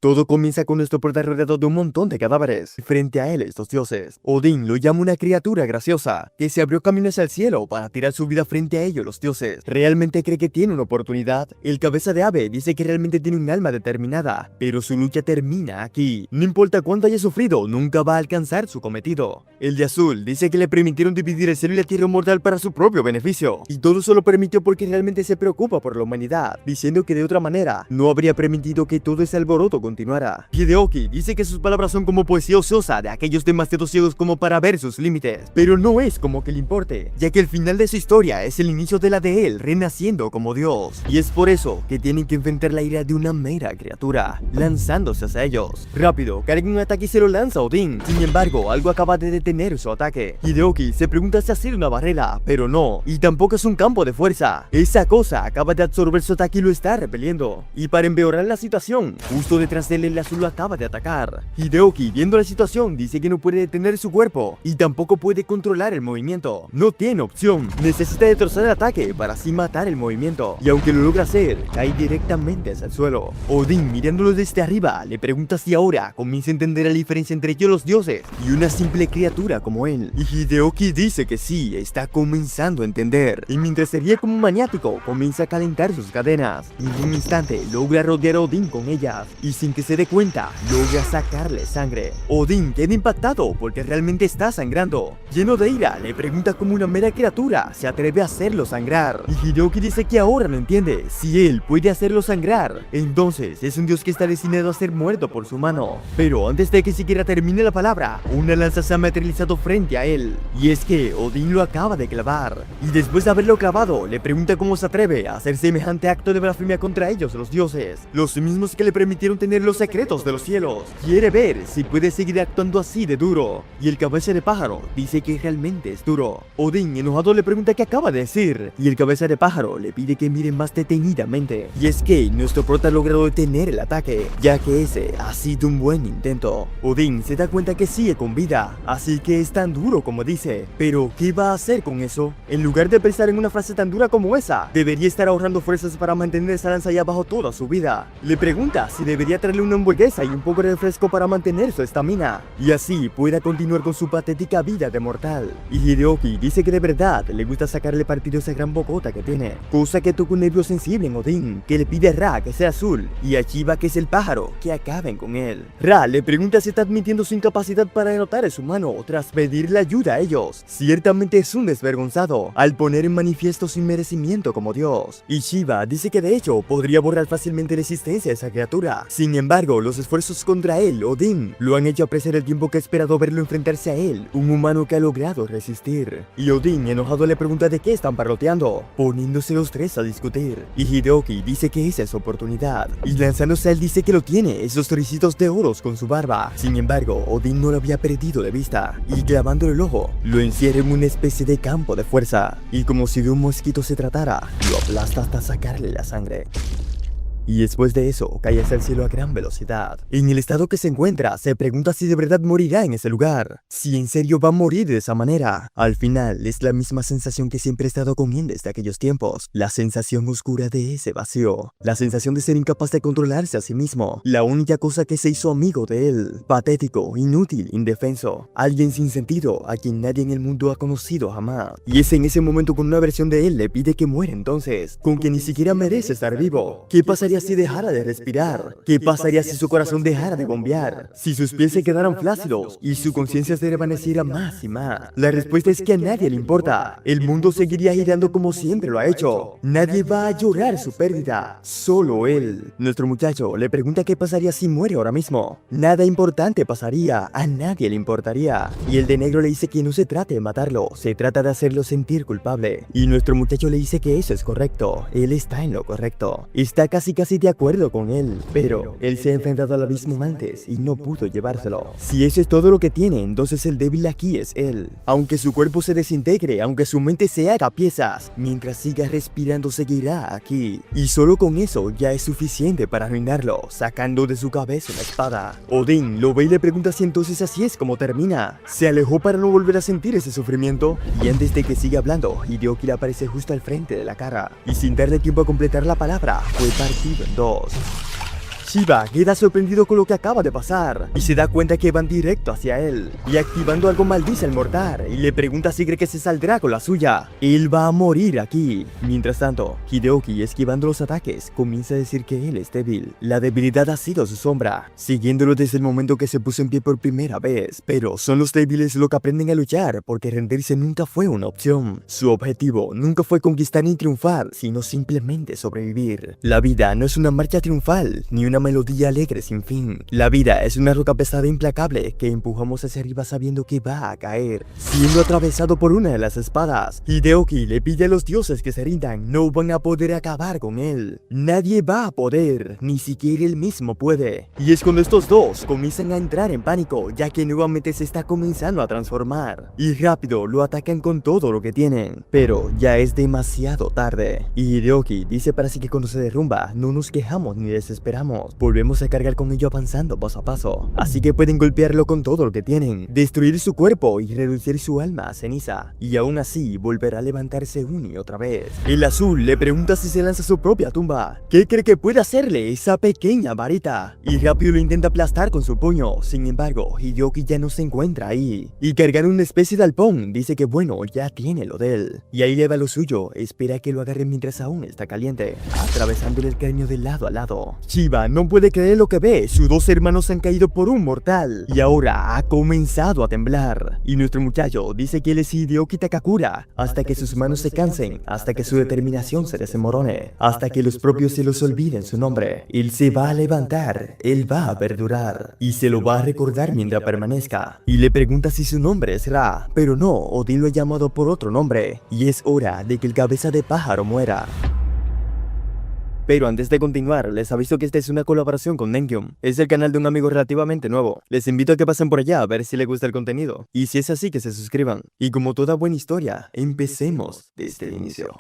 Todo comienza con nuestro prota rodeado de un montón de cadáveres. Frente a él, estos dioses. Odín lo llama una criatura graciosa, que se abrió camino hacia el cielo para tirar su vida frente a ellos, los dioses. ¿Realmente cree que tiene una oportunidad? El cabeza de ave dice que realmente tiene un alma determinada, pero su lucha termina aquí. No importa cuánto haya sufrido, nunca va a alcanzar su cometido. El de azul dice que le permitieron dividir el cielo y la tierra mortal para su propio beneficio, y todo eso lo permitió porque realmente se preocupa por la humanidad, diciendo que de otra manera no habría permitido que todo ese alboroto continuara. Hideoki dice que sus palabras son como poesía ociosa de aquellos demasiado ciegos como para ver sus límites, pero no es como que le importe, ya que el final de su historia es el inicio de la de él renaciendo como Dios, y es por eso que tienen que enfrentar la ira de una mera criatura, lanzándose hacia ellos. Rápido, carga un ataque y se lo lanza a Odín. Sin embargo, algo acaba de detener su ataque. Hideoki se pregunta si ha sido una barrera, pero no, y tampoco es un campo de fuerza. Esa cosa acaba de absorber su ataque y lo está repeliendo. Y para empeorar la situación, justo detrás de él el azul lo acaba de atacar. Hideoki, viendo la situación, dice que no puede detener su cuerpo y tampoco puede controlar el movimiento. No tiene opción, necesita destrozar el ataque para así matar el movimiento, y aunque lo logra hacer, cae directamente hacia el suelo. Odín, mirándolo desde arriba, le pregunta si ahora comienza a entender la diferencia entre ellos los dioses y una simple criatura como él. Y Hideoki dice que sí, está comenzando a entender, y mientras se ríe como un maniático, comienza a calentar sus cadenas, y en un instante logra rodear a Odín con ellas, y sin que se dé cuenta, logra sacarle sangre. Odín queda impactado porque realmente está sangrando. Lleno de ira, le pregunta cómo una mera criatura se atreve a hacerlo sangrar, y Hideoki dice que ahora lo entiende. Si él puede hacerlo sangrar, entonces es un dios que está destinado a ser muerto por su mano. Pero antes de que siquiera termine la palabra, una lanza se ha materializado frente a él, y es que Odín lo acaba de clavar, y después de haberlo clavado, le pregunta cómo se atreve a hacer semejante acto de blasfemia contra ellos, los dioses, los mismos que le permitieron tener los secretos de los cielos. Quiere ver si puede seguir actuando así de duro, y el cabeza de pájaro dice que realmente es duro. Odín, enojado, le pregunta qué acaba de decir, y el cabeza de pájaro le pide que mire más detenidamente, y es que nuestro prota ha logrado detener el ataque, ya que ese ha sido un buen intento. Odín se da cuenta que sigue con vida, así que es tan duro como dice, pero ¿qué va a hacer con eso? En lugar de pensar en una frase tan dura como esa, debería estar ahorrando fuerzas para mantener esa lanza allá abajo toda su vida. Le pregunta si debería traerle una hamburguesa y un poco de refresco para mantener su estamina, y así pueda continuar con su patética vida de mortal. Y Hideoki dice que de verdad le gusta sacarle partido a esa gran bocota que tiene, cosa que toca un nervio sensible en Odín, que le pide a Ra que sea azul, y a Shiva, que es el pájaro, que acaben con él. Ra le pregunta si está admitiendo su incapacidad para derrotar a su mano tras pedirle ayuda a ellos. Ciertamente es un desvergonzado, al poner en manifiesto su inmerecimiento como Dios. Y Shiva dice que de hecho podría borrar fácilmente la existencia de esa criatura. Sin embargo, los esfuerzos contra él, Odín, lo han hecho apreciar el tiempo que ha esperado verlo enfrentarse a él, un humano que ha logrado resistir. Y Odín, enojado, le pregunta de qué están parloteando, poniéndose los tres a discutir. Y Hideoki dice que esa es su oportunidad, y lanzándose a él dice que lo tiene, esos tricitos de oros con su barba. Sin embargo, Odín no lo había perdido de vista, y clavándole el ojo, lo encierra en una especie de campo de fuerza, y como si de un mosquito se tratara, lo aplasta hasta sacarle la sangre. Y después de eso, cae hacia el cielo a gran velocidad. En el estado que se encuentra, se pregunta si de verdad morirá en ese lugar, si en serio va a morir de esa manera. Al final, es la misma sensación que siempre ha estado con él desde aquellos tiempos, la sensación oscura de ese vacío, la sensación de ser incapaz de controlarse a sí mismo, la única cosa que se hizo amigo de él, patético, inútil, indefenso, alguien sin sentido, a quien nadie en el mundo ha conocido jamás. Y es en ese momento con una versión de él le pide que muera entonces, con que ni siquiera merece estar vivo. ¿Qué pasaría si dejara de respirar? ¿Qué pasaría si su corazón dejara de bombear? Si sus pies se quedaran flácidos y su conciencia se desvaneciera más y más. La respuesta es que a nadie le importa. El mundo seguiría girando como siempre lo ha hecho. Nadie va a llorar su pérdida, solo él. Nuestro muchacho le pregunta qué pasaría si muere ahora mismo. Nada importante pasaría, a nadie le importaría. Y el de negro le dice que no se trate de matarlo, se trata de hacerlo sentir culpable. Y nuestro muchacho le dice que eso es correcto, él está en lo correcto. Está casi de acuerdo con él, pero él se ha enfrentado al abismo antes y no pudo llevárselo. Si eso es todo lo que tiene, entonces el débil aquí es él. Aunque su cuerpo se desintegre, aunque su mente se haga piezas, mientras siga respirando seguirá aquí. Y solo con eso ya es suficiente para arruinarlo, sacando de su cabeza una espada. Odín lo ve y le pregunta si entonces así es como termina. Se alejó para no volver a sentir ese sufrimiento, y antes de que siga hablando, Hideoki le aparece justo al frente de la cara, y sin darle tiempo a completar la palabra, fue partido en dos. Shiba queda sorprendido con lo que acaba de pasar y se da cuenta que van directo hacia él, y activando algo maldice al mortal y le pregunta si cree que se saldrá con la suya. Él va a morir aquí. Mientras tanto, Hideoki, esquivando los ataques, comienza a decir que él es débil. La debilidad ha sido su sombra, siguiéndolo desde el momento que se puso en pie por primera vez. Pero son los débiles los que aprenden a luchar, porque rendirse nunca fue una opción. Su objetivo nunca fue conquistar ni triunfar, sino simplemente sobrevivir. La vida no es una marcha triunfal, ni una melodía alegre sin fin. La vida es una roca pesada e implacable que empujamos hacia arriba sabiendo que va a caer, siendo atravesado por una de las espadas. Hideoki le pide a los dioses que se rindan, no van a poder acabar con él. Nadie va a poder, ni siquiera él mismo puede. Y es cuando estos dos comienzan a entrar en pánico, ya que nuevamente se está comenzando a transformar. Y rápido lo atacan con todo lo que tienen, pero ya es demasiado tarde. Y Hideoki dice para sí que cuando se derrumba, no nos quejamos ni desesperamos, volvemos a cargar con ello avanzando paso a paso. Así que pueden golpearlo con todo lo que tienen, destruir su cuerpo y reducir su alma a ceniza, y aún así volverá a levantarse una y otra vez. El azul le pregunta si se lanza a su propia tumba. ¿Qué cree que puede hacerle esa pequeña varita? Y rápido lo intenta aplastar con su puño. Sin embargo, Hideoki ya no se encuentra ahí, y cargar una especie de alpón dice que bueno, ya tiene lo de él. Y ahí lleva lo suyo, espera que lo agarre mientras aún está caliente, atravesándole el cráneo de lado a lado. Shiba no puede creer lo que ve, sus dos hermanos han caído por un mortal, y ahora ha comenzado a temblar. Y nuestro muchacho dice que él es Hideoki Takakura, hasta que sus manos se cansen, hasta que su determinación se desmorone, hasta que los propios se los olviden su nombre. Él se va a levantar, él va a perdurar, y se lo va a recordar mientras permanezca. Y le pregunta si su nombre es Ra, pero no, Odin lo ha llamado por otro nombre, y es hora de que el cabeza de pájaro muera. Pero antes de continuar, les aviso que esta es una colaboración con Nengyun. Es el canal de un amigo relativamente nuevo. Les invito a que pasen por allá a ver si les gusta el contenido. Y si es así, que se suscriban. Y como toda buena historia, empecemos desde el inicio.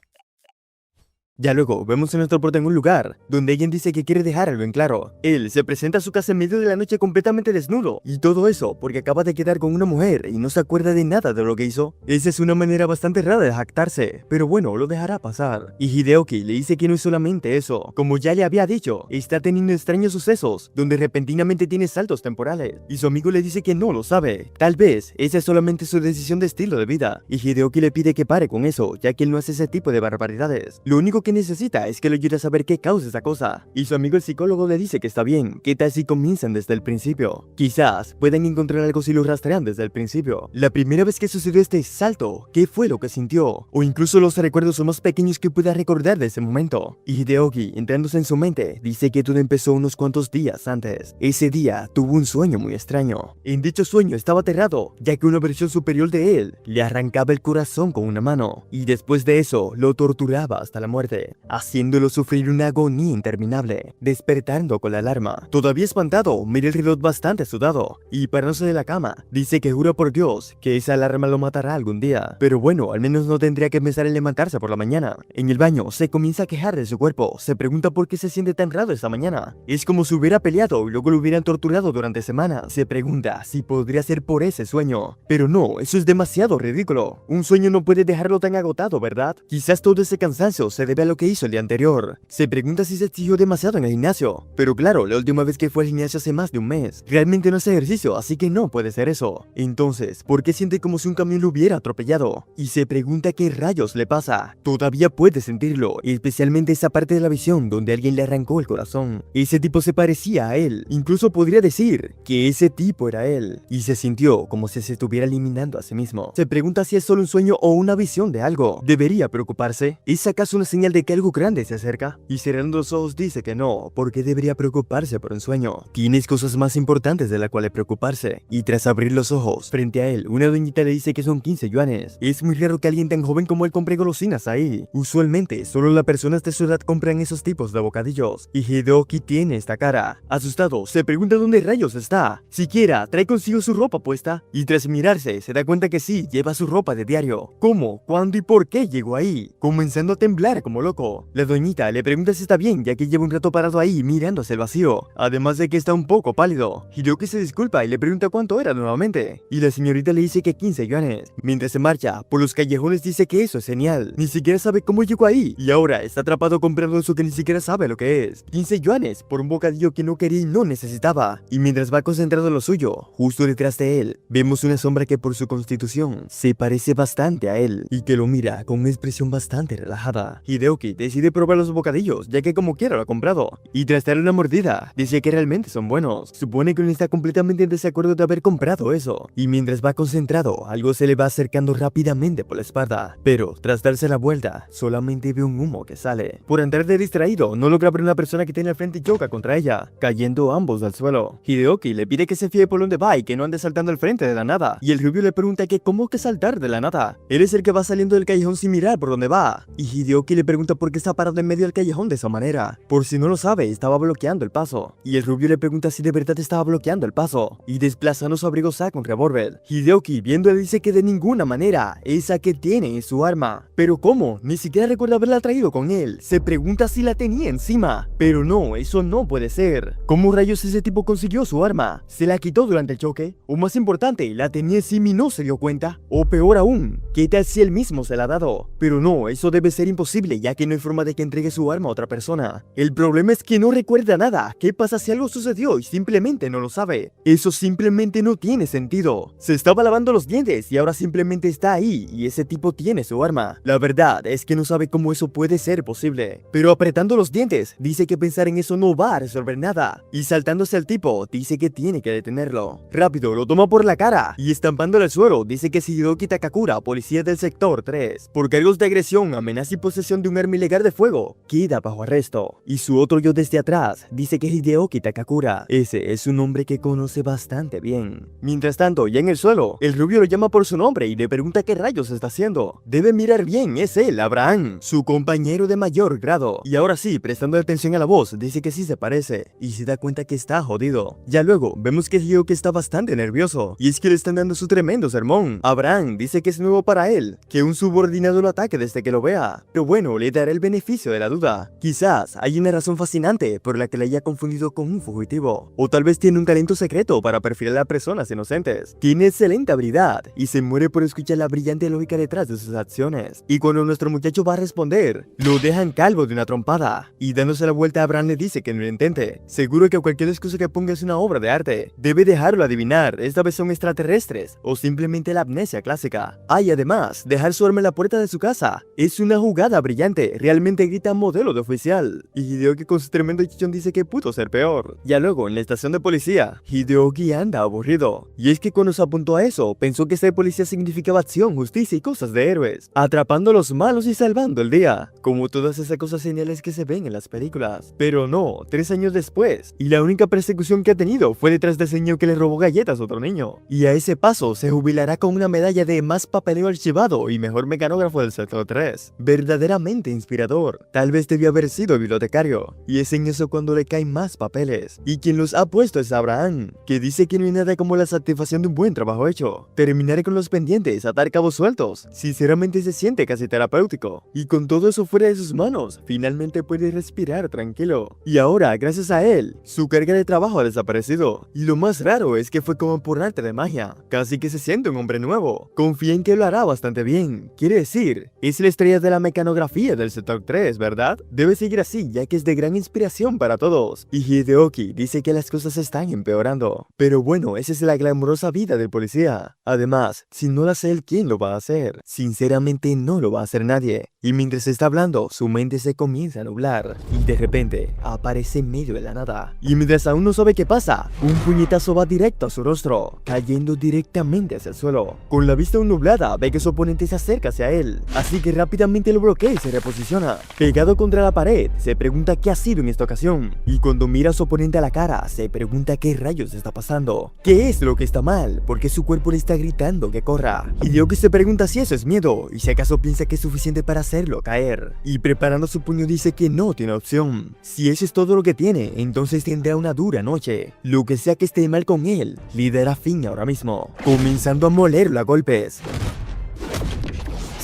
Ya luego, vemos a nuestro prota en un lugar, donde alguien dice que quiere dejar algo en claro. Él se presenta a su casa en medio de la noche completamente desnudo, y todo eso porque acaba de quedar con una mujer y no se acuerda de nada de lo que hizo. Esa es una manera bastante rara de jactarse, pero bueno, lo dejará pasar. Y Hideoki le dice que no es solamente eso, como ya le había dicho, está teniendo extraños sucesos, donde repentinamente tiene saltos temporales, y su amigo le dice que no lo sabe. Tal vez esa es solamente su decisión de estilo de vida, y Hideoki le pide que pare con eso, ya que él no hace ese tipo de barbaridades. Lo único que necesita es que lo ayude a saber qué causa esa cosa, y su amigo el psicólogo le dice que está bien, que tal si comienzan desde el principio. Quizás puedan encontrar algo si lo rastrean desde el principio. La primera vez que sucedió este salto, ¿qué fue lo que sintió? O incluso los recuerdos más pequeños que pueda recordar de ese momento. Y Hideoki, entrándose en su mente, dice que todo empezó unos cuantos días antes. Ese día tuvo un sueño muy extraño. En dicho sueño estaba aterrado, ya que una versión superior de él le arrancaba el corazón con una mano, y después de eso lo torturaba hasta la muerte, haciéndolo sufrir una agonía interminable, despertando con la alarma. Todavía espantado, mira el reloj bastante sudado, y parándose de la cama, dice que jura por Dios que esa alarma lo matará algún día, pero bueno, al menos no tendría que pensar en levantarse por la mañana. En el baño, se comienza a quejar de su cuerpo, se pregunta por qué se siente tan raro esta mañana. Es como si hubiera peleado y luego lo hubieran torturado durante semanas. Se pregunta si podría ser por ese sueño, pero no, eso es demasiado ridículo. Un sueño no puede dejarlo tan agotado, ¿verdad? Quizás todo ese cansancio se debe a lo que hizo el día anterior. Se pregunta si se exigió demasiado en el gimnasio, pero claro, la última vez que fue al gimnasio hace más de un mes. Realmente no hace ejercicio, así que no puede ser eso. Entonces, ¿por qué siente como si un camión lo hubiera atropellado? Y se pregunta qué rayos le pasa. Todavía puede sentirlo, especialmente esa parte de la visión donde alguien le arrancó el corazón. Ese tipo se parecía a él, incluso podría decir que ese tipo era él, y se sintió como si se estuviera eliminando a sí mismo. Se pregunta si es solo un sueño o una visión de algo. ¿Debería preocuparse? ¿Es acaso una señal de que algo grande se acerca? Y cerrando los ojos dice que no, porque debería preocuparse por un sueño. Tienes cosas más importantes de las cuales preocuparse. Y tras abrir los ojos, frente a él, una doñita le dice que son 15 yuanes. Es muy raro que alguien tan joven como él compre golosinas ahí. Usualmente, solo las personas de su edad compran esos tipos de bocadillos. Y Hideoki tiene esta cara. Asustado, se pregunta dónde rayos está. Siquiera trae consigo su ropa puesta. Y tras mirarse, se da cuenta que sí, lleva su ropa de diario. ¿Cómo? ¿Cuándo y por qué llegó ahí? Comenzando a temblar como loco. La doñita le pregunta si está bien, ya que lleva un rato parado ahí mirando hacia el vacío, además de que está un poco pálido. Hideoki se disculpa y le pregunta cuánto era nuevamente, y la señorita le dice que 15 yuanes. Mientras se marcha por los callejones dice que eso es genial, ni siquiera sabe cómo llegó ahí, y ahora está atrapado comprando eso que ni siquiera sabe lo que es. 15 yuanes por un bocadillo que no quería y no necesitaba. Y mientras va concentrado en lo suyo, justo detrás de él, vemos una sombra que por su constitución se parece bastante a él, y que lo mira con una expresión bastante relajada. Hideoki decide probar los bocadillos, ya que como quiera lo ha comprado, y tras darle una mordida, dice que realmente son buenos. Supone que no está completamente en desacuerdo de haber comprado eso, y mientras va concentrado, algo se le va acercando rápidamente por la espalda, pero tras darse la vuelta, solamente ve un humo que sale. Por andar de distraído, no logra ver una persona que tiene al frente y choca contra ella, cayendo ambos al suelo. Hideoki le pide que se fíe por donde va y que no ande saltando al frente de la nada, y el rubio le pregunta que cómo que saltar de la nada. Él es el que va saliendo del callejón sin mirar por dónde va, y Hideoki le pregunta por qué está parado en medio del callejón de esa manera. Por si no lo sabe, estaba bloqueando el paso, y el rubio le pregunta si de verdad estaba bloqueando el paso, y desplazando su abrigo saca un revólver. Hideoki, viendo, le dice que de ninguna manera, esa que tiene es su arma. Pero ¿cómo? Ni siquiera recuerda haberla traído con él. Se pregunta si la tenía encima. Pero no, eso no puede ser. ¿Cómo rayos ese tipo consiguió su arma? ¿Se la quitó durante el choque? O más importante, ¿la tenía encima y no se dio cuenta? O peor aún, ¿qué tal si él mismo se la ha dado? Pero no, eso debe ser imposible, ya que no hay forma de que entregue su arma a otra persona. El problema es que no recuerda nada. ¿Qué pasa si algo sucedió y simplemente no lo sabe? Eso simplemente no tiene sentido. Se estaba lavando los dientes y ahora simplemente está ahí y ese tipo tiene su arma. La verdad es que no sabe cómo eso puede ser posible. Pero apretando los dientes, dice que pensar en eso no va a resolver nada. Y saltándose al tipo, dice que tiene que detenerlo. Rápido, lo toma por la cara y estampándole al suelo, dice que es Hideoki Takakura, policía del sector 3, por cargos de agresión, amenaza y posesión de un arma ilegal de fuego, queda bajo arresto. Y su otro yo desde atrás dice que es Hideoki Takakura. Ese es un hombre que conoce bastante bien. Mientras tanto, ya en el suelo, el rubio lo llama por su nombre y le pregunta qué rayos está haciendo. Debe mirar bien, es él, Abraham, su compañero de mayor grado. Y ahora sí, prestando atención a la voz, dice que sí se parece, y se da cuenta que está jodido. Ya luego, vemos que Hideoki está bastante nervioso, y es que le están dando su tremendo sermón. Abraham dice que es nuevo para él, que un subordinado lo ataque desde que lo vea, pero bueno, le dará el beneficio de la duda. Quizás hay una razón fascinante por la que le haya confundido con un fugitivo, o tal vez tiene un talento secreto para perfilar a personas inocentes. Tiene excelente habilidad, y se muere por escuchar la brillante lógica detrás de sus acciones. Y cuando nuestro muchacho va a responder, lo dejan calvo de una trompada, y dándose la vuelta a Abraham le dice que no lo intente. Seguro que cualquier excusa que ponga es una obra de arte. Debe dejarlo adivinar, esta vez son extraterrestres, o simplemente la amnesia clásica. Hay además, dejar su arma en la puerta de su casa. Es una jugada brillante, realmente grita modelo de oficial. Y Hideoki con su tremendo chichón dice que pudo ser peor. Ya luego, en la estación de policía, Hideoki anda aburrido. Y es que cuando se apuntó a eso, pensó que ser policía significaba acción, justicia y cosas de héroes, atrapando a los malos y salvando el día, como todas esas cosas geniales que se ven en las películas. Pero no, 3 años después, y la única persecución que ha tenido fue detrás del señor que le robó galletas a otro niño. Y a ese paso se jubilará con una medalla de más papeleo archivado y mejor mecanógrafo del sector 3. Verdaderamente inspirador. Tal vez debió haber sido bibliotecario, y es en eso cuando le caen más papeles. Y quien los ha puesto es Abraham, que dice que no hay nada como la satisfacción de un buen trabajo hecho. Terminaré con los pendientes, atar cabos sueltos. Sinceramente se siente casi terapéutico. Y con todo eso fuera de sus manos, finalmente puede respirar tranquilo. Y ahora, gracias a él, su carga de trabajo ha desaparecido. Y lo más raro es que fue como por arte de magia. Casi que se siente un hombre nuevo. Confía en que lo hará bastante bien. Quiere decir, es la estrella de la mecanografía del sector 3, ¿verdad? Debe seguir así, ya que es de gran inspiración para todos. Y Hideoki dice que las cosas están empeorando. Pero bueno, esa es la glamurosa vida del policía. Además, si no lo hace él, ¿quién lo va a hacer? Sinceramente no lo va a hacer nadie. Y mientras está hablando, su mente se comienza a nublar. Y de repente, aparece en medio de la nada. Y mientras aún no sabe qué pasa, un puñetazo va directo a su rostro, cayendo directamente hacia el suelo. Con la vista aún nublada, ve que su oponente se acerca hacia él. Así que rápidamente lo bloquea y se reposiciona. Pegado contra la pared, se pregunta qué ha sido en esta ocasión. Y cuando mira a su oponente a la cara, se pregunta qué rayos está pasando. ¿Qué es lo que está mal? ¿Por qué su cuerpo le está gritando que corra? Hideoki se pregunta si eso es miedo, y si acaso piensa que es suficiente para hacerlo caer. Y preparando su puño dice que no tiene opción. Si eso es todo lo que tiene, entonces tendrá una dura noche. Lo que sea que esté mal con él, le dará fin ahora mismo, comenzando a molerlo a golpes.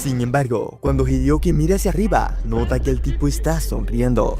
Sin embargo, cuando Hideoki mira hacia arriba, nota que el tipo está sonriendo.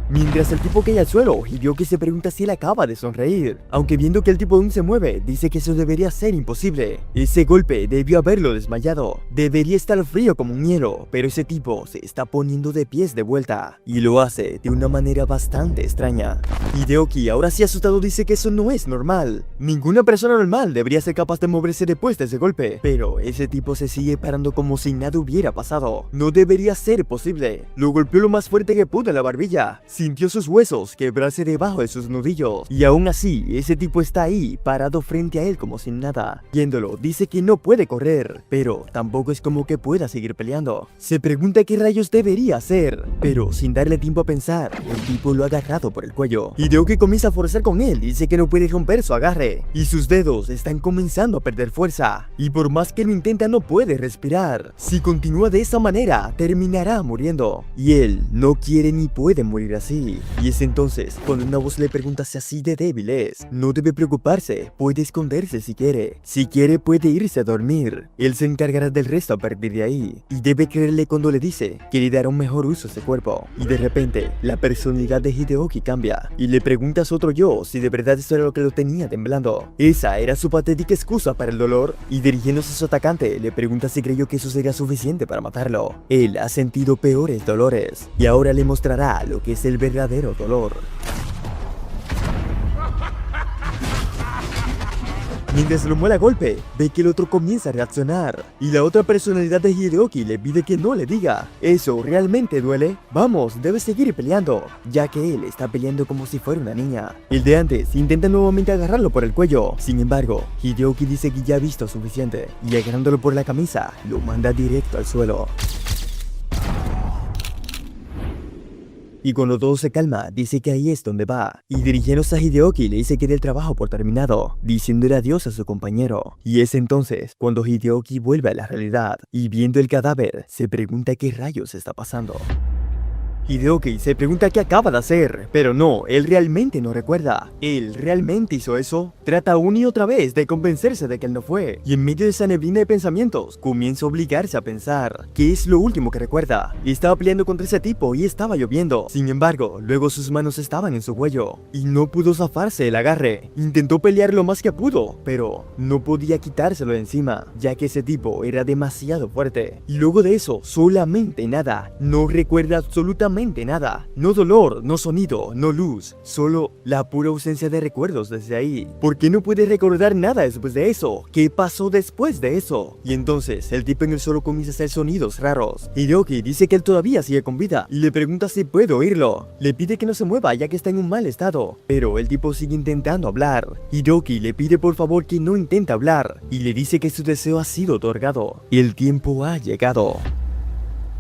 Mientras el tipo cae al suelo, Hideoki se pregunta si él acaba de sonreír. Aunque viendo que el tipo aún se mueve, dice que eso debería ser imposible. Ese golpe debió haberlo desmayado. Debería estar frío como un hielo, pero ese tipo se está poniendo de pies de vuelta. Y lo hace de una manera bastante extraña. Hideoki, ahora sí asustado, dice que eso no es normal. Ninguna persona normal debería ser capaz de moverse después de ese golpe. Pero ese tipo se sigue parando como si nada hubiera pasado. No debería ser posible. Lo golpeó lo más fuerte que pudo en la barbilla. Sintió sus huesos quebrarse debajo de sus nudillos. Y aún así, ese tipo está ahí, parado frente a él como sin nada. Viéndolo, dice que no puede correr, pero tampoco es como que pueda seguir peleando. Se pregunta qué rayos debería hacer, pero sin darle tiempo a pensar, el tipo lo ha agarrado por el cuello. Hideoki comienza a forzar con él, dice que no puede romper su agarre, y sus dedos están comenzando a perder fuerza. Y por más que lo intenta, no puede respirar. Si continúa de esa manera, terminará muriendo. Y él no quiere ni puede morir así. Y es entonces cuando una voz le pregunta si así de débil es. No debe preocuparse, puede esconderse si quiere. Si quiere puede irse a dormir. Él se encargará del resto a partir de ahí. Y debe creerle cuando le dice que le dará un mejor uso a ese cuerpo. Y de repente, la personalidad de Hideoki cambia. Y le pregunta a su otro yo si de verdad eso era lo que lo tenía temblando. Esa era su patética excusa para el dolor. Y dirigiéndose a su atacante, le pregunta si creyó que eso sería suficiente para matarlo. Él ha sentido peores dolores. Y ahora le mostrará lo que es el verdadero dolor. Mientras lo muele a golpe, ve que el otro comienza a reaccionar. Y la otra personalidad de Hideoki le pide que no le diga. ¿Eso realmente duele? Vamos, debes seguir peleando, ya que él está peleando como si fuera una niña. El de antes intenta nuevamente agarrarlo por el cuello. Sin embargo, Hideoki dice que ya ha visto suficiente. Y agarrándolo por la camisa, lo manda directo al suelo. Y cuando todo se calma, dice que ahí es donde va. Y dirigiéndose a Hideoki le dice que dé el trabajo por terminado, diciéndole adiós a su compañero. Y es entonces cuando Hideoki vuelve a la realidad, y viendo el cadáver, se pregunta qué rayos está pasando. Hideoki se pregunta qué acaba de hacer, pero no, él realmente no recuerda. ¿Él realmente hizo eso? Trata una y otra vez de convencerse de que él no fue, y en medio de esa neblina de pensamientos, comienza a obligarse a pensar. ¿Qué es lo último que recuerda? Estaba peleando contra ese tipo y estaba lloviendo. Sin embargo, luego sus manos estaban en su cuello, y no pudo zafarse el agarre. Intentó pelear lo más que pudo, pero no podía quitárselo de encima, ya que ese tipo era demasiado fuerte. Y luego de eso, solamente nada. No recuerda absolutamente nada, no dolor, no sonido, no luz, solo la pura ausencia de recuerdos desde ahí. ¿Por qué no puede recordar nada después de eso? ¿Qué pasó después de eso? Y entonces el tipo en el suelo comienza a hacer sonidos raros. Hideoki dice que él todavía sigue con vida y le pregunta si puede oírlo. Le pide que no se mueva ya que está en un mal estado, pero el tipo sigue intentando hablar. Hideoki le pide por favor que no intente hablar y le dice que su deseo ha sido otorgado y el tiempo ha llegado.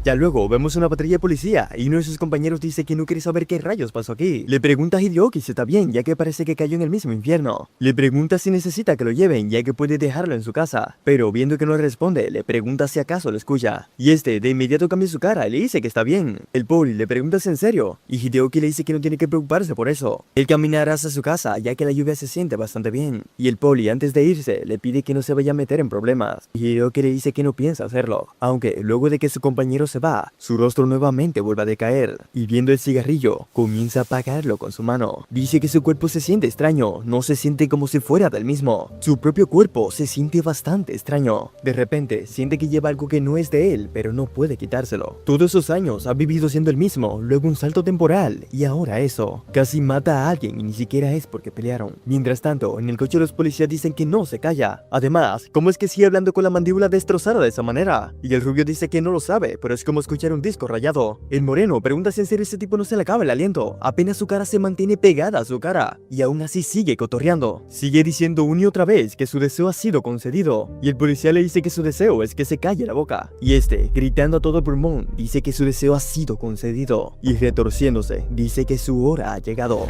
Ya luego vemos una patrulla de policía y uno de sus compañeros dice que no quiere saber qué rayos pasó aquí. Le pregunta a Hideoki si está bien, ya que parece que cayó en el mismo infierno. Le pregunta si necesita que lo lleven, ya que puede dejarlo en su casa. Pero viendo que no le responde, le pregunta si acaso lo escucha. Y este de inmediato cambia su cara y le dice que está bien. El poli le pregunta si en serio, y Hideoki le dice que no tiene que preocuparse por eso. Él caminará hacia su casa, ya que la lluvia se siente bastante bien. Y el poli, antes de irse, le pide que no se vaya a meter en problemas. Y Hideoki le dice que no piensa hacerlo. Aunque luego de que su compañero se va, su rostro nuevamente vuelve a decaer, y viendo el cigarrillo, comienza a apagarlo con su mano. Dice que su cuerpo se siente extraño, no se siente como si fuera del mismo. Su propio cuerpo se siente bastante extraño. De repente, siente que lleva algo que no es de él, pero no puede quitárselo. Todos esos años ha vivido siendo el mismo, luego un salto temporal, y ahora eso. Casi mata a alguien y ni siquiera es porque pelearon. Mientras tanto, en el coche los policías dicen que no se calla. Además, ¿cómo es que sigue hablando con la mandíbula destrozada de esa manera? Y el rubio dice que no lo sabe, pero es como escuchar un disco rayado. El moreno pregunta si en serio ese tipo no se le acaba el aliento. Apenas su cara se mantiene pegada a su cara, y aún así sigue cotorreando. Sigue diciendo una y otra vez que su deseo ha sido concedido, y el policía le dice que su deseo es que se calle la boca. Y este, gritando a todo pulmón, dice que su deseo ha sido concedido, y retorciéndose, dice que su hora ha llegado.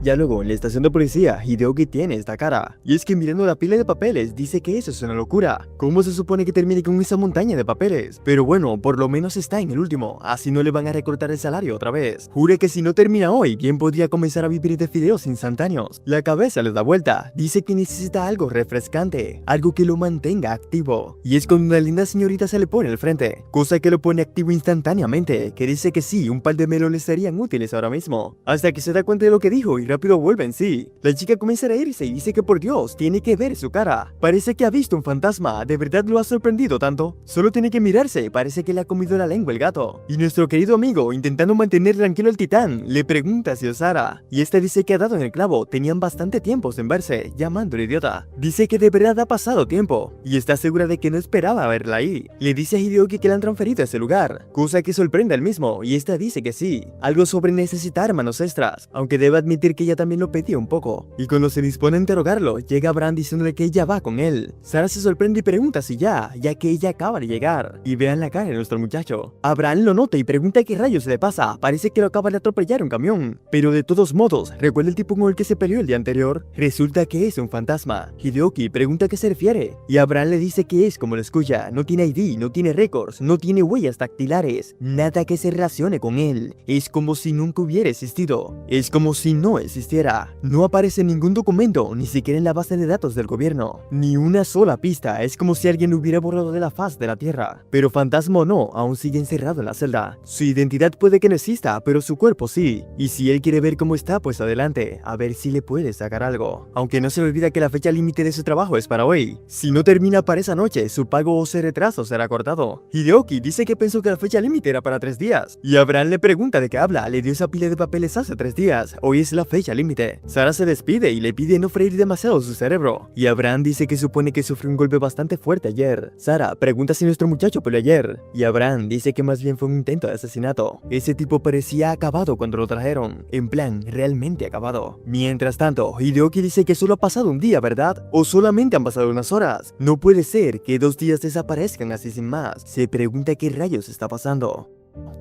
Ya luego, en la estación de policía, Hideoki tiene esta cara. Y es que mirando la pila de papeles, dice que eso es una locura. ¿Cómo se supone que termine con esa montaña de papeles? Pero bueno, por lo menos está en el último, así no le van a recortar el salario otra vez. Jure que si no termina hoy, bien podría comenzar a vivir de fideos instantáneos. La cabeza le da vuelta, dice que necesita algo refrescante, algo que lo mantenga activo. Y es cuando una linda señorita se le pone al frente, cosa que lo pone activo instantáneamente, que dice que sí, un par de melones serían útiles ahora mismo. Hasta que se da cuenta de lo que dijo y rápido vuelve en sí. La chica comienza a reírse y dice que por Dios, tiene que ver su cara. Parece que ha visto un fantasma, de verdad lo ha sorprendido tanto. Solo tiene que mirarse, parece que le ha comido la lengua el gato. Y nuestro querido amigo, intentando mantener tranquilo al titán, le pregunta si es Sara. Y este dice que ha dado en el clavo, tenían bastante tiempo sin verse, llamándole idiota. Dice que de verdad ha pasado tiempo, y está segura de que no esperaba verla ahí. Le dice a Hideoki que la han transferido a ese lugar, cosa que sorprende al mismo, y esta dice que sí, algo sobre necesitar manos extras, aunque debe admitir que ella también lo pedía un poco. Y cuando se dispone a interrogarlo, llega Abraham diciéndole que ella va con él. Sara se sorprende y pregunta si ya que ella acaba de llegar. Y vean la cara de nuestro muchacho. Abraham lo nota y pregunta qué rayos le pasa, parece que lo acaba de atropellar un camión. Pero de todos modos, ¿recuerda el tipo con el que se peleó el día anterior? Resulta que es un fantasma. Hideoki pregunta a qué se refiere, y Abraham le dice que es como lo escucha, no tiene ID, no tiene récords, no tiene huellas dactilares, nada que se relacione con él, es como si nunca hubiera existido, es como si no existiera, no aparece en ningún documento, ni siquiera en la base de datos del gobierno, ni una sola pista, es como si alguien lo hubiera borrado de la faz de la tierra, pero fantasma o no, aún sigue encerrado en la celda, su identidad puede que no exista, pero su cuerpo sí, y si él quiere ver cómo está, pues adelante, a ver si le puede sacar algo, aunque no se le olvida que la fecha límite de su trabajo es para hoy, si no termina para esa noche, su pago o se retrasa o será cortado. Hideoki dice que pensó que la fecha límite era para 3 días, y Abraham le pregunta de qué habla, le dio esa pila de papeles hace 3 días, hoy es la fecha límite. Sara se despide y le pide no freír demasiado su cerebro, y Abraham dice que supone que sufrió un golpe bastante fuerte ayer. Sara pregunta si nuestro muchacho peleó ayer, y Abraham dice que más bien fue un intento de asesinato. Ese tipo parecía acabado cuando lo trajeron, en plan, realmente acabado. Mientras tanto, Hideoki dice que solo ha pasado un día, ¿verdad? O solamente han pasado unas horas. No puede ser que 2 días desaparezcan así sin más. Se pregunta qué rayos está pasando.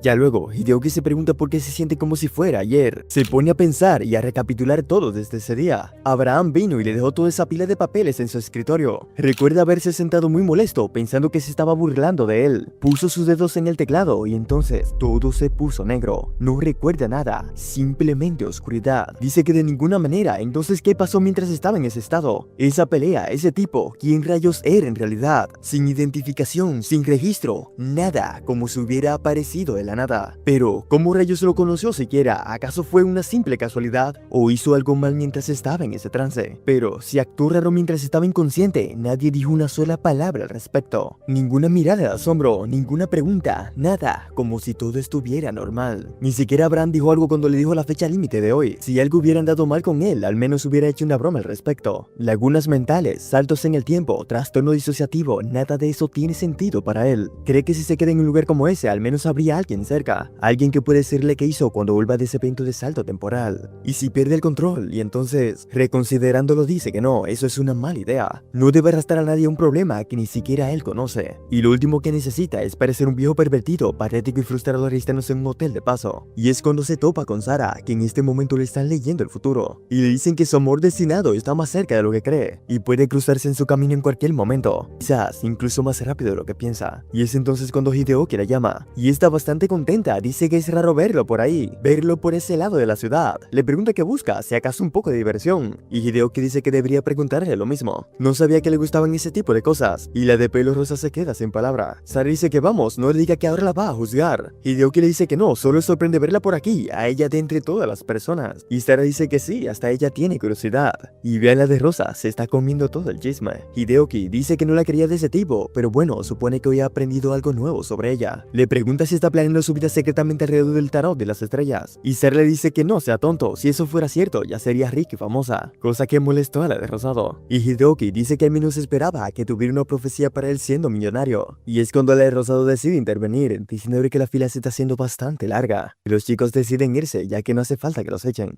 Ya luego, Hideoki se pregunta por qué se siente como si fuera ayer. Se pone a pensar y a recapitular todo desde ese día. Abraham vino y le dejó toda esa pila de papeles en su escritorio. Recuerda haberse sentado muy molesto, pensando que se estaba burlando de él. Puso sus dedos en el teclado y entonces todo se puso negro. No recuerda nada, simplemente oscuridad. Dice que de ninguna manera, entonces ¿qué pasó mientras estaba en ese estado? Esa pelea, ese tipo, ¿quién rayos era en realidad? Sin identificación, sin registro, nada, como si hubiera aparecido de la nada. Pero, ¿cómo rayos lo conoció siquiera? ¿Acaso fue una simple casualidad? ¿O hizo algo mal mientras estaba en ese trance? Pero, si actuó raro mientras estaba inconsciente, nadie dijo una sola palabra al respecto. Ninguna mirada de asombro, ninguna pregunta, nada, como si todo estuviera normal. Ni siquiera Abraham dijo algo cuando le dijo la fecha límite de hoy. Si algo hubiera andado mal con él, al menos hubiera hecho una broma al respecto. Lagunas mentales, saltos en el tiempo, trastorno disociativo, nada de eso tiene sentido para él. Cree que si se queda en un lugar como ese, al menos habría alguien cerca, alguien que puede decirle qué hizo cuando vuelva de ese evento de salto temporal. Y si pierde el control, y entonces, reconsiderándolo dice que no, eso es una mala idea. No debe arrastrar a nadie a un problema que ni siquiera él conoce. Y lo último que necesita es parecer un viejo pervertido, patético y frustrador estándose en un hotel de paso. Y es cuando se topa con Sara, que en este momento le están leyendo el futuro. Y le dicen que su amor destinado está más cerca de lo que cree, y puede cruzarse en su camino en cualquier momento. Quizás incluso más rápido de lo que piensa. Y es entonces cuando Hideoki la llama, y está bastante contenta, dice que es raro verlo por ahí, verlo por ese lado de la ciudad. Le pregunta qué busca, si acaso un poco de diversión, y Hideoki dice que debería preguntarle lo mismo. No sabía que le gustaban ese tipo de cosas, y la de pelo rosa se queda sin palabra. Sara dice que vamos, no le diga que ahora la va a juzgar. Hideoki le dice que no, solo es sorprende verla por aquí, a ella de entre todas las personas. Y Sara dice que sí, hasta ella tiene curiosidad. Y ve a la de rosa, se está comiendo todo el chisme. Hideoki dice que no la quería de ese tipo, pero bueno, supone que hoy ha aprendido algo nuevo sobre ella. Le pregunta si está planeando su vida secretamente alrededor del tarot de las estrellas, y Sara le dice que no sea tonto, si eso fuera cierto ya sería rica y famosa, cosa que molestó a la de rosado. Y Hideoki dice que al menos esperaba que tuviera una profecía para él siendo millonario, y es cuando la de rosado decide intervenir, diciéndole que la fila se está haciendo bastante larga, y los chicos deciden irse ya que no hace falta que los echen.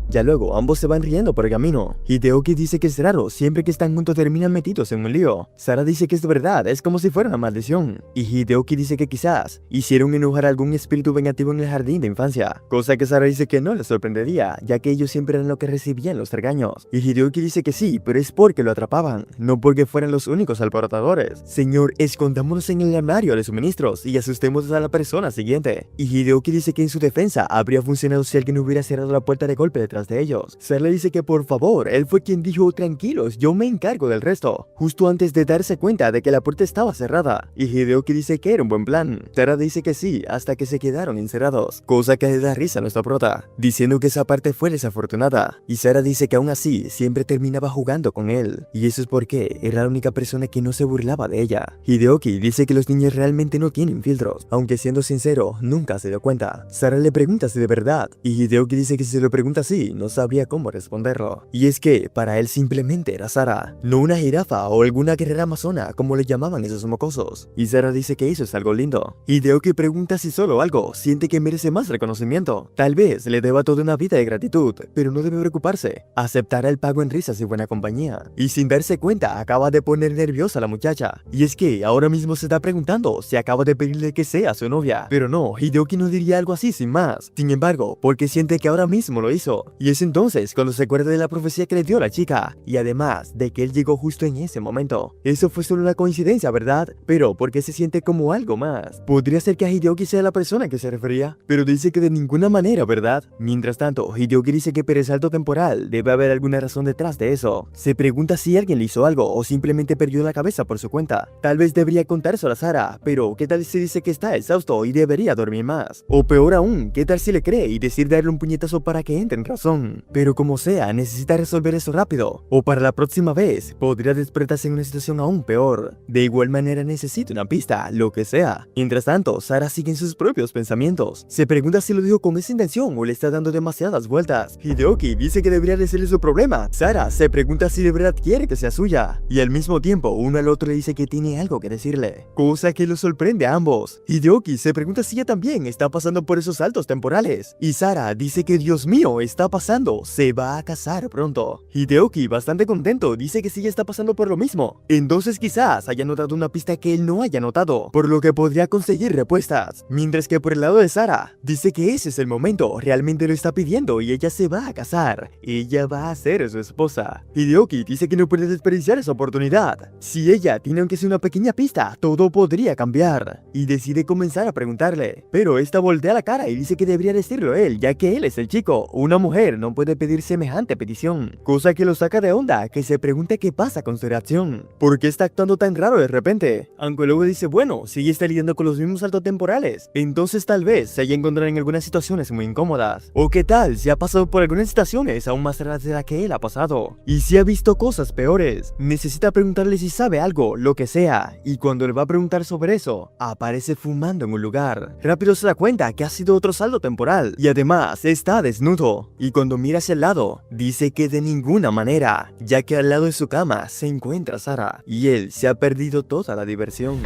Ya luego, ambos se van riendo por el camino. Hideoki dice que es raro, siempre que están juntos terminan metidos en un lío. Sara dice que es verdad, es como si fuera una maldición. Y Hideoki dice que quizás hicieron enojar a algún espíritu vengativo en el jardín de infancia. Cosa que Sara dice que no le sorprendería, ya que ellos siempre eran los que recibían los regaños. Y Hideoki dice que sí, pero es porque lo atrapaban, no porque fueran los únicos alborotadores. Señor, escondámonos en el armario de suministros y asustemos a la persona siguiente. Y Hideoki dice que en su defensa habría funcionado si alguien hubiera cerrado la puerta de golpe detrás de ellos. Sara le dice que por favor, él fue quien dijo tranquilos, yo me encargo del resto, justo antes de darse cuenta de que la puerta estaba cerrada. Y Hideoki dice que era un buen plan. Sara dice que sí, hasta que se quedaron encerrados, cosa que le da risa a nuestra prota, diciendo que esa parte fue desafortunada. Y Sara dice que aún así siempre terminaba jugando con él, y eso es porque era la única persona que no se burlaba de ella. Hideoki dice que los niños realmente no tienen filtros, aunque siendo sincero, nunca se dio cuenta. Sara le pregunta si de verdad, y Hideoki dice que si se lo pregunta así, no sabría cómo responderlo. Y es que para él simplemente era Sara, no una jirafa o alguna guerrera amazona como le llamaban esos mocosos. Y Sara dice que eso es algo lindo. Hideoki pregunta si solo algo siente que merece más reconocimiento. Tal vez le deba toda una vida de gratitud, pero no debe preocuparse. Aceptará el pago en risas y buena compañía. Y sin darse cuenta, acaba de poner nerviosa a la muchacha. Y es que ahora mismo se está preguntando si acaba de pedirle que sea su novia. Pero no, Hideoki no diría algo así sin más. Sin embargo, porque siente que ahora mismo lo hizo. Y es entonces cuando se acuerda de la profecía que le dio la chica. Y además de que él llegó justo en ese momento. Eso fue solo una coincidencia, ¿verdad? Pero porque se siente como algo más. Podría ser que a Hideoki sea la persona que se refería, pero dice que de ninguna manera, ¿verdad? Mientras tanto, Hideoki dice que por el salto temporal debe haber alguna razón detrás de eso. Se pregunta si alguien le hizo algo o simplemente perdió la cabeza por su cuenta. Tal vez debería contárselo a Sara, pero ¿qué tal si dice que está exhausto y debería dormir más? O peor aún, ¿qué tal si le cree y decide darle un puñetazo para que entre en razón? Pero como sea, necesita resolver eso rápido, o para la próxima vez podría despertarse en una situación aún peor. De igual manera necesita una pista, lo que sea. Mientras tanto, Sara sigue en sus propios pensamientos. Se pregunta si lo dijo con esa intención o le está dando demasiadas vueltas. Hideoki dice que debería decirle su problema. Sara se pregunta si de verdad quiere que sea suya. Y al mismo tiempo, uno al otro le dice que tiene algo que decirle. Cosa que los sorprende a ambos. Hideoki se pregunta si ella también está pasando por esos saltos temporales. Y Sara dice que Dios mío, está pasando. Se va a casar pronto. Hideoki, bastante contento, dice que sí está pasando por lo mismo. Entonces quizás haya notado una pista que él no haya notado, por lo que podría conseguir respuestas. Mientras que por el lado de Sara, dice que ese es el momento, realmente lo está pidiendo y ella se va a casar. Ella va a ser su esposa. Hideoki dice que no puede desperdiciar esa oportunidad. Si ella tiene aunque sea una pequeña pista, todo podría cambiar. Y decide comenzar a preguntarle. Pero esta voltea la cara y dice que debería decirlo él, ya que él es el chico. Una mujer no puede pedir semejante petición. Cosa que lo saca de onda, que se pregunta qué pasa con su reacción. ¿Por qué está actuando tan raro de repente? Aunque luego dice, bueno, si está lidiando con los mismos saltos temporales, entonces tal vez se haya encontrado en algunas situaciones muy incómodas. O qué tal si ha pasado por algunas situaciones aún más raras de la que él ha pasado. Y si ha visto cosas peores. Necesita preguntarle si sabe algo, lo que sea. Y cuando le va a preguntar sobre eso, aparece fumando en un lugar. Rápido se da cuenta que ha sido otro salto temporal. Y además está desnudo. Y cuando mira hacia el lado, dice que de ninguna manera, ya que al lado de su cama se encuentra Sara. Y él se ha perdido toda la diversión.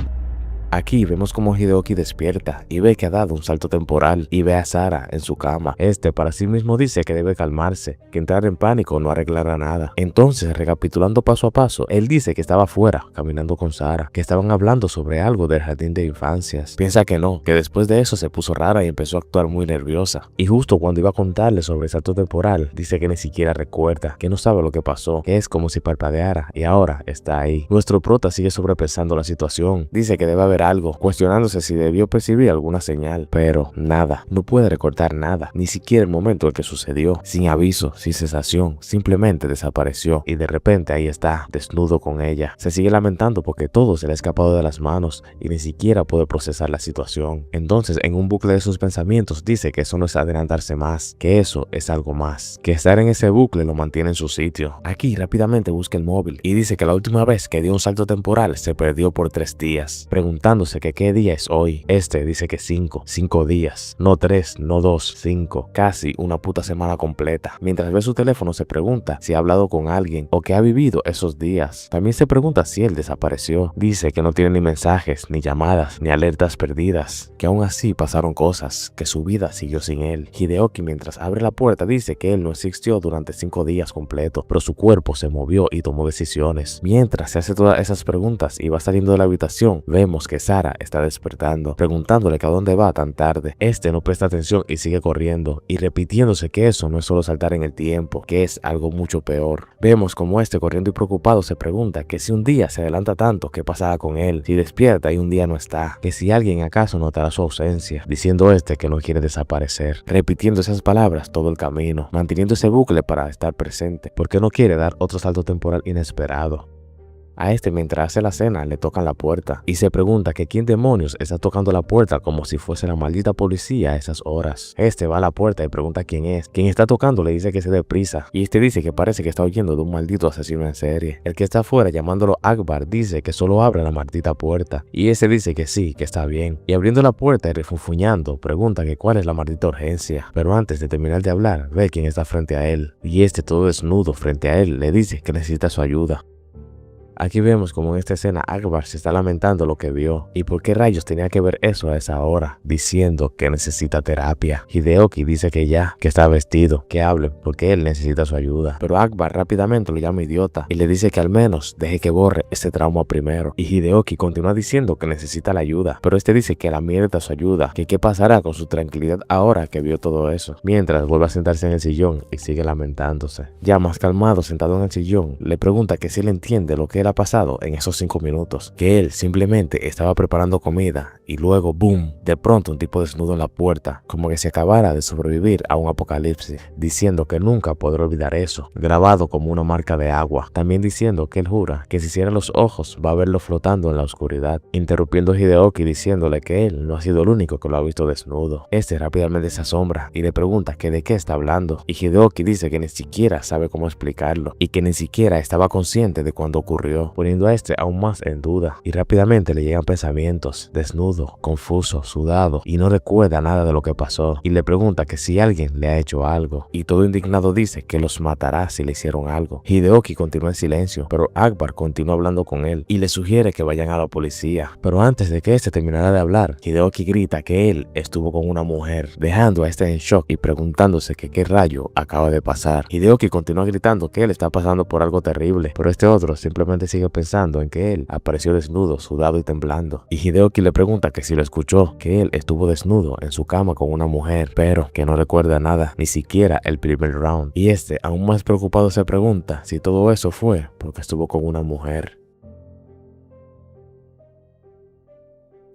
Aquí vemos como Hideoki despierta y ve que ha dado un salto temporal y ve a Sara en su cama. Para sí mismo dice que debe calmarse, que entrar en pánico no arreglará nada. Entonces, recapitulando paso a paso, él dice que estaba afuera, caminando con Sara, que estaban hablando sobre algo del jardín de infancias. Piensa que no, que después de eso se puso rara y empezó a actuar muy nerviosa. Y justo cuando iba a contarle sobre el salto temporal, dice que ni siquiera recuerda, que no sabe lo que pasó, que es como si parpadeara y ahora está ahí. Nuestro prota sigue sobrepensando la situación. Dice que debe haber algo, cuestionándose si debió percibir alguna señal, pero nada, no puede recordar nada, ni siquiera el momento en que sucedió, sin aviso, sin sensación, simplemente desapareció y de repente ahí está, desnudo con ella. Se sigue lamentando porque todo se le ha escapado de las manos y ni siquiera puede procesar la situación. Entonces, en un bucle de sus pensamientos dice que eso no es adelantarse más, que eso es algo más, que estar en ese bucle lo mantiene en su sitio. Aquí rápidamente busca el móvil y dice que la última vez que dio un salto temporal se perdió por 3 días, preguntando preguntándose que qué día es hoy. Este dice que 5 días, no 3, no 2, 5, casi una puta semana completa. Mientras ve su teléfono se pregunta si ha hablado con alguien o que ha vivido esos días. También se pregunta si él desapareció. Dice que no tiene ni mensajes, ni llamadas, ni alertas perdidas, que aún así pasaron cosas, que su vida siguió sin él. Hideoki, mientras abre la puerta, dice que él no existió durante 5 días completos, pero su cuerpo se movió y tomó decisiones. Mientras se hace todas esas preguntas y va saliendo de la habitación, vemos que Sara está despertando, preguntándole que a dónde va tan tarde. Este no presta atención y sigue corriendo, y repitiéndose que eso no es solo saltar en el tiempo, que es algo mucho peor. Vemos como este, corriendo y preocupado, se pregunta que si un día se adelanta tanto, ¿qué pasará con él? Si despierta y un día no está, que si alguien acaso notará su ausencia, diciendo este que no quiere desaparecer, repitiendo esas palabras todo el camino, manteniendo ese bucle para estar presente, porque no quiere dar otro salto temporal inesperado. A este, mientras hace la cena, le tocan la puerta y se pregunta que quién demonios está tocando la puerta como si fuese la maldita policía a esas horas. Este va a la puerta y pregunta quién es. Quien está tocando le dice que se dé prisa y este dice que parece que está huyendo de un maldito asesino en serie. El que está afuera llamándolo Akbar dice que solo abre la maldita puerta y ese dice que sí, que está bien. Y abriendo la puerta y refunfuñando, pregunta que cuál es la maldita urgencia. Pero antes de terminar de hablar, ve quién está frente a él y este, todo desnudo frente a él, le dice que necesita su ayuda. Aquí vemos como en esta escena Akbar se está lamentando lo que vio y por qué rayos tenía que ver eso a esa hora, diciendo que necesita terapia. Hideoki dice que ya, que está vestido, que hable porque él necesita su ayuda. Pero Akbar rápidamente lo llama idiota y le dice que al menos deje que borre este trauma primero. Y Hideoki continúa diciendo que necesita la ayuda, pero este dice que la mierda su ayuda, que qué pasará con su tranquilidad ahora que vio todo eso. Mientras vuelve a sentarse en el sillón y sigue lamentándose. Ya más calmado, sentado en el sillón, le pregunta que si él entiende lo que él ha pasado en esos 5 minutos, que él simplemente estaba preparando comida y luego boom, de pronto un tipo desnudo en la puerta, como que se acabara de sobrevivir a un apocalipsis, diciendo que nunca podrá olvidar eso, grabado como una marca de agua. También diciendo que él jura que si cierra los ojos va a verlo flotando en la oscuridad, interrumpiendo a Hideoki diciéndole que él no ha sido el único que lo ha visto desnudo. Este rápidamente se asombra y le pregunta que de qué está hablando y Hideoki dice que ni siquiera sabe cómo explicarlo y que ni siquiera estaba consciente de cuando ocurrió, poniendo a este aún más en duda y rápidamente le llegan pensamientos, desnudo, confuso, sudado y no recuerda nada de lo que pasó y le pregunta que si alguien le ha hecho algo y todo indignado dice que los matará si le hicieron algo. Hideoki continúa en silencio, pero Akbar continúa hablando con él y le sugiere que vayan a la policía, pero antes de que este terminara de hablar, Hideoki grita que él estuvo con una mujer, dejando a este en shock y preguntándose que qué rayo acaba de pasar. Hideoki continúa gritando que él está pasando por algo terrible, pero este otro simplemente sigue pensando en que él apareció desnudo, sudado y temblando. Y Hideoki le pregunta que si lo escuchó, que él estuvo desnudo en su cama con una mujer, pero que no recuerda nada, ni siquiera el primer round. Y este, aún más preocupado, se pregunta si todo eso fue porque estuvo con una mujer.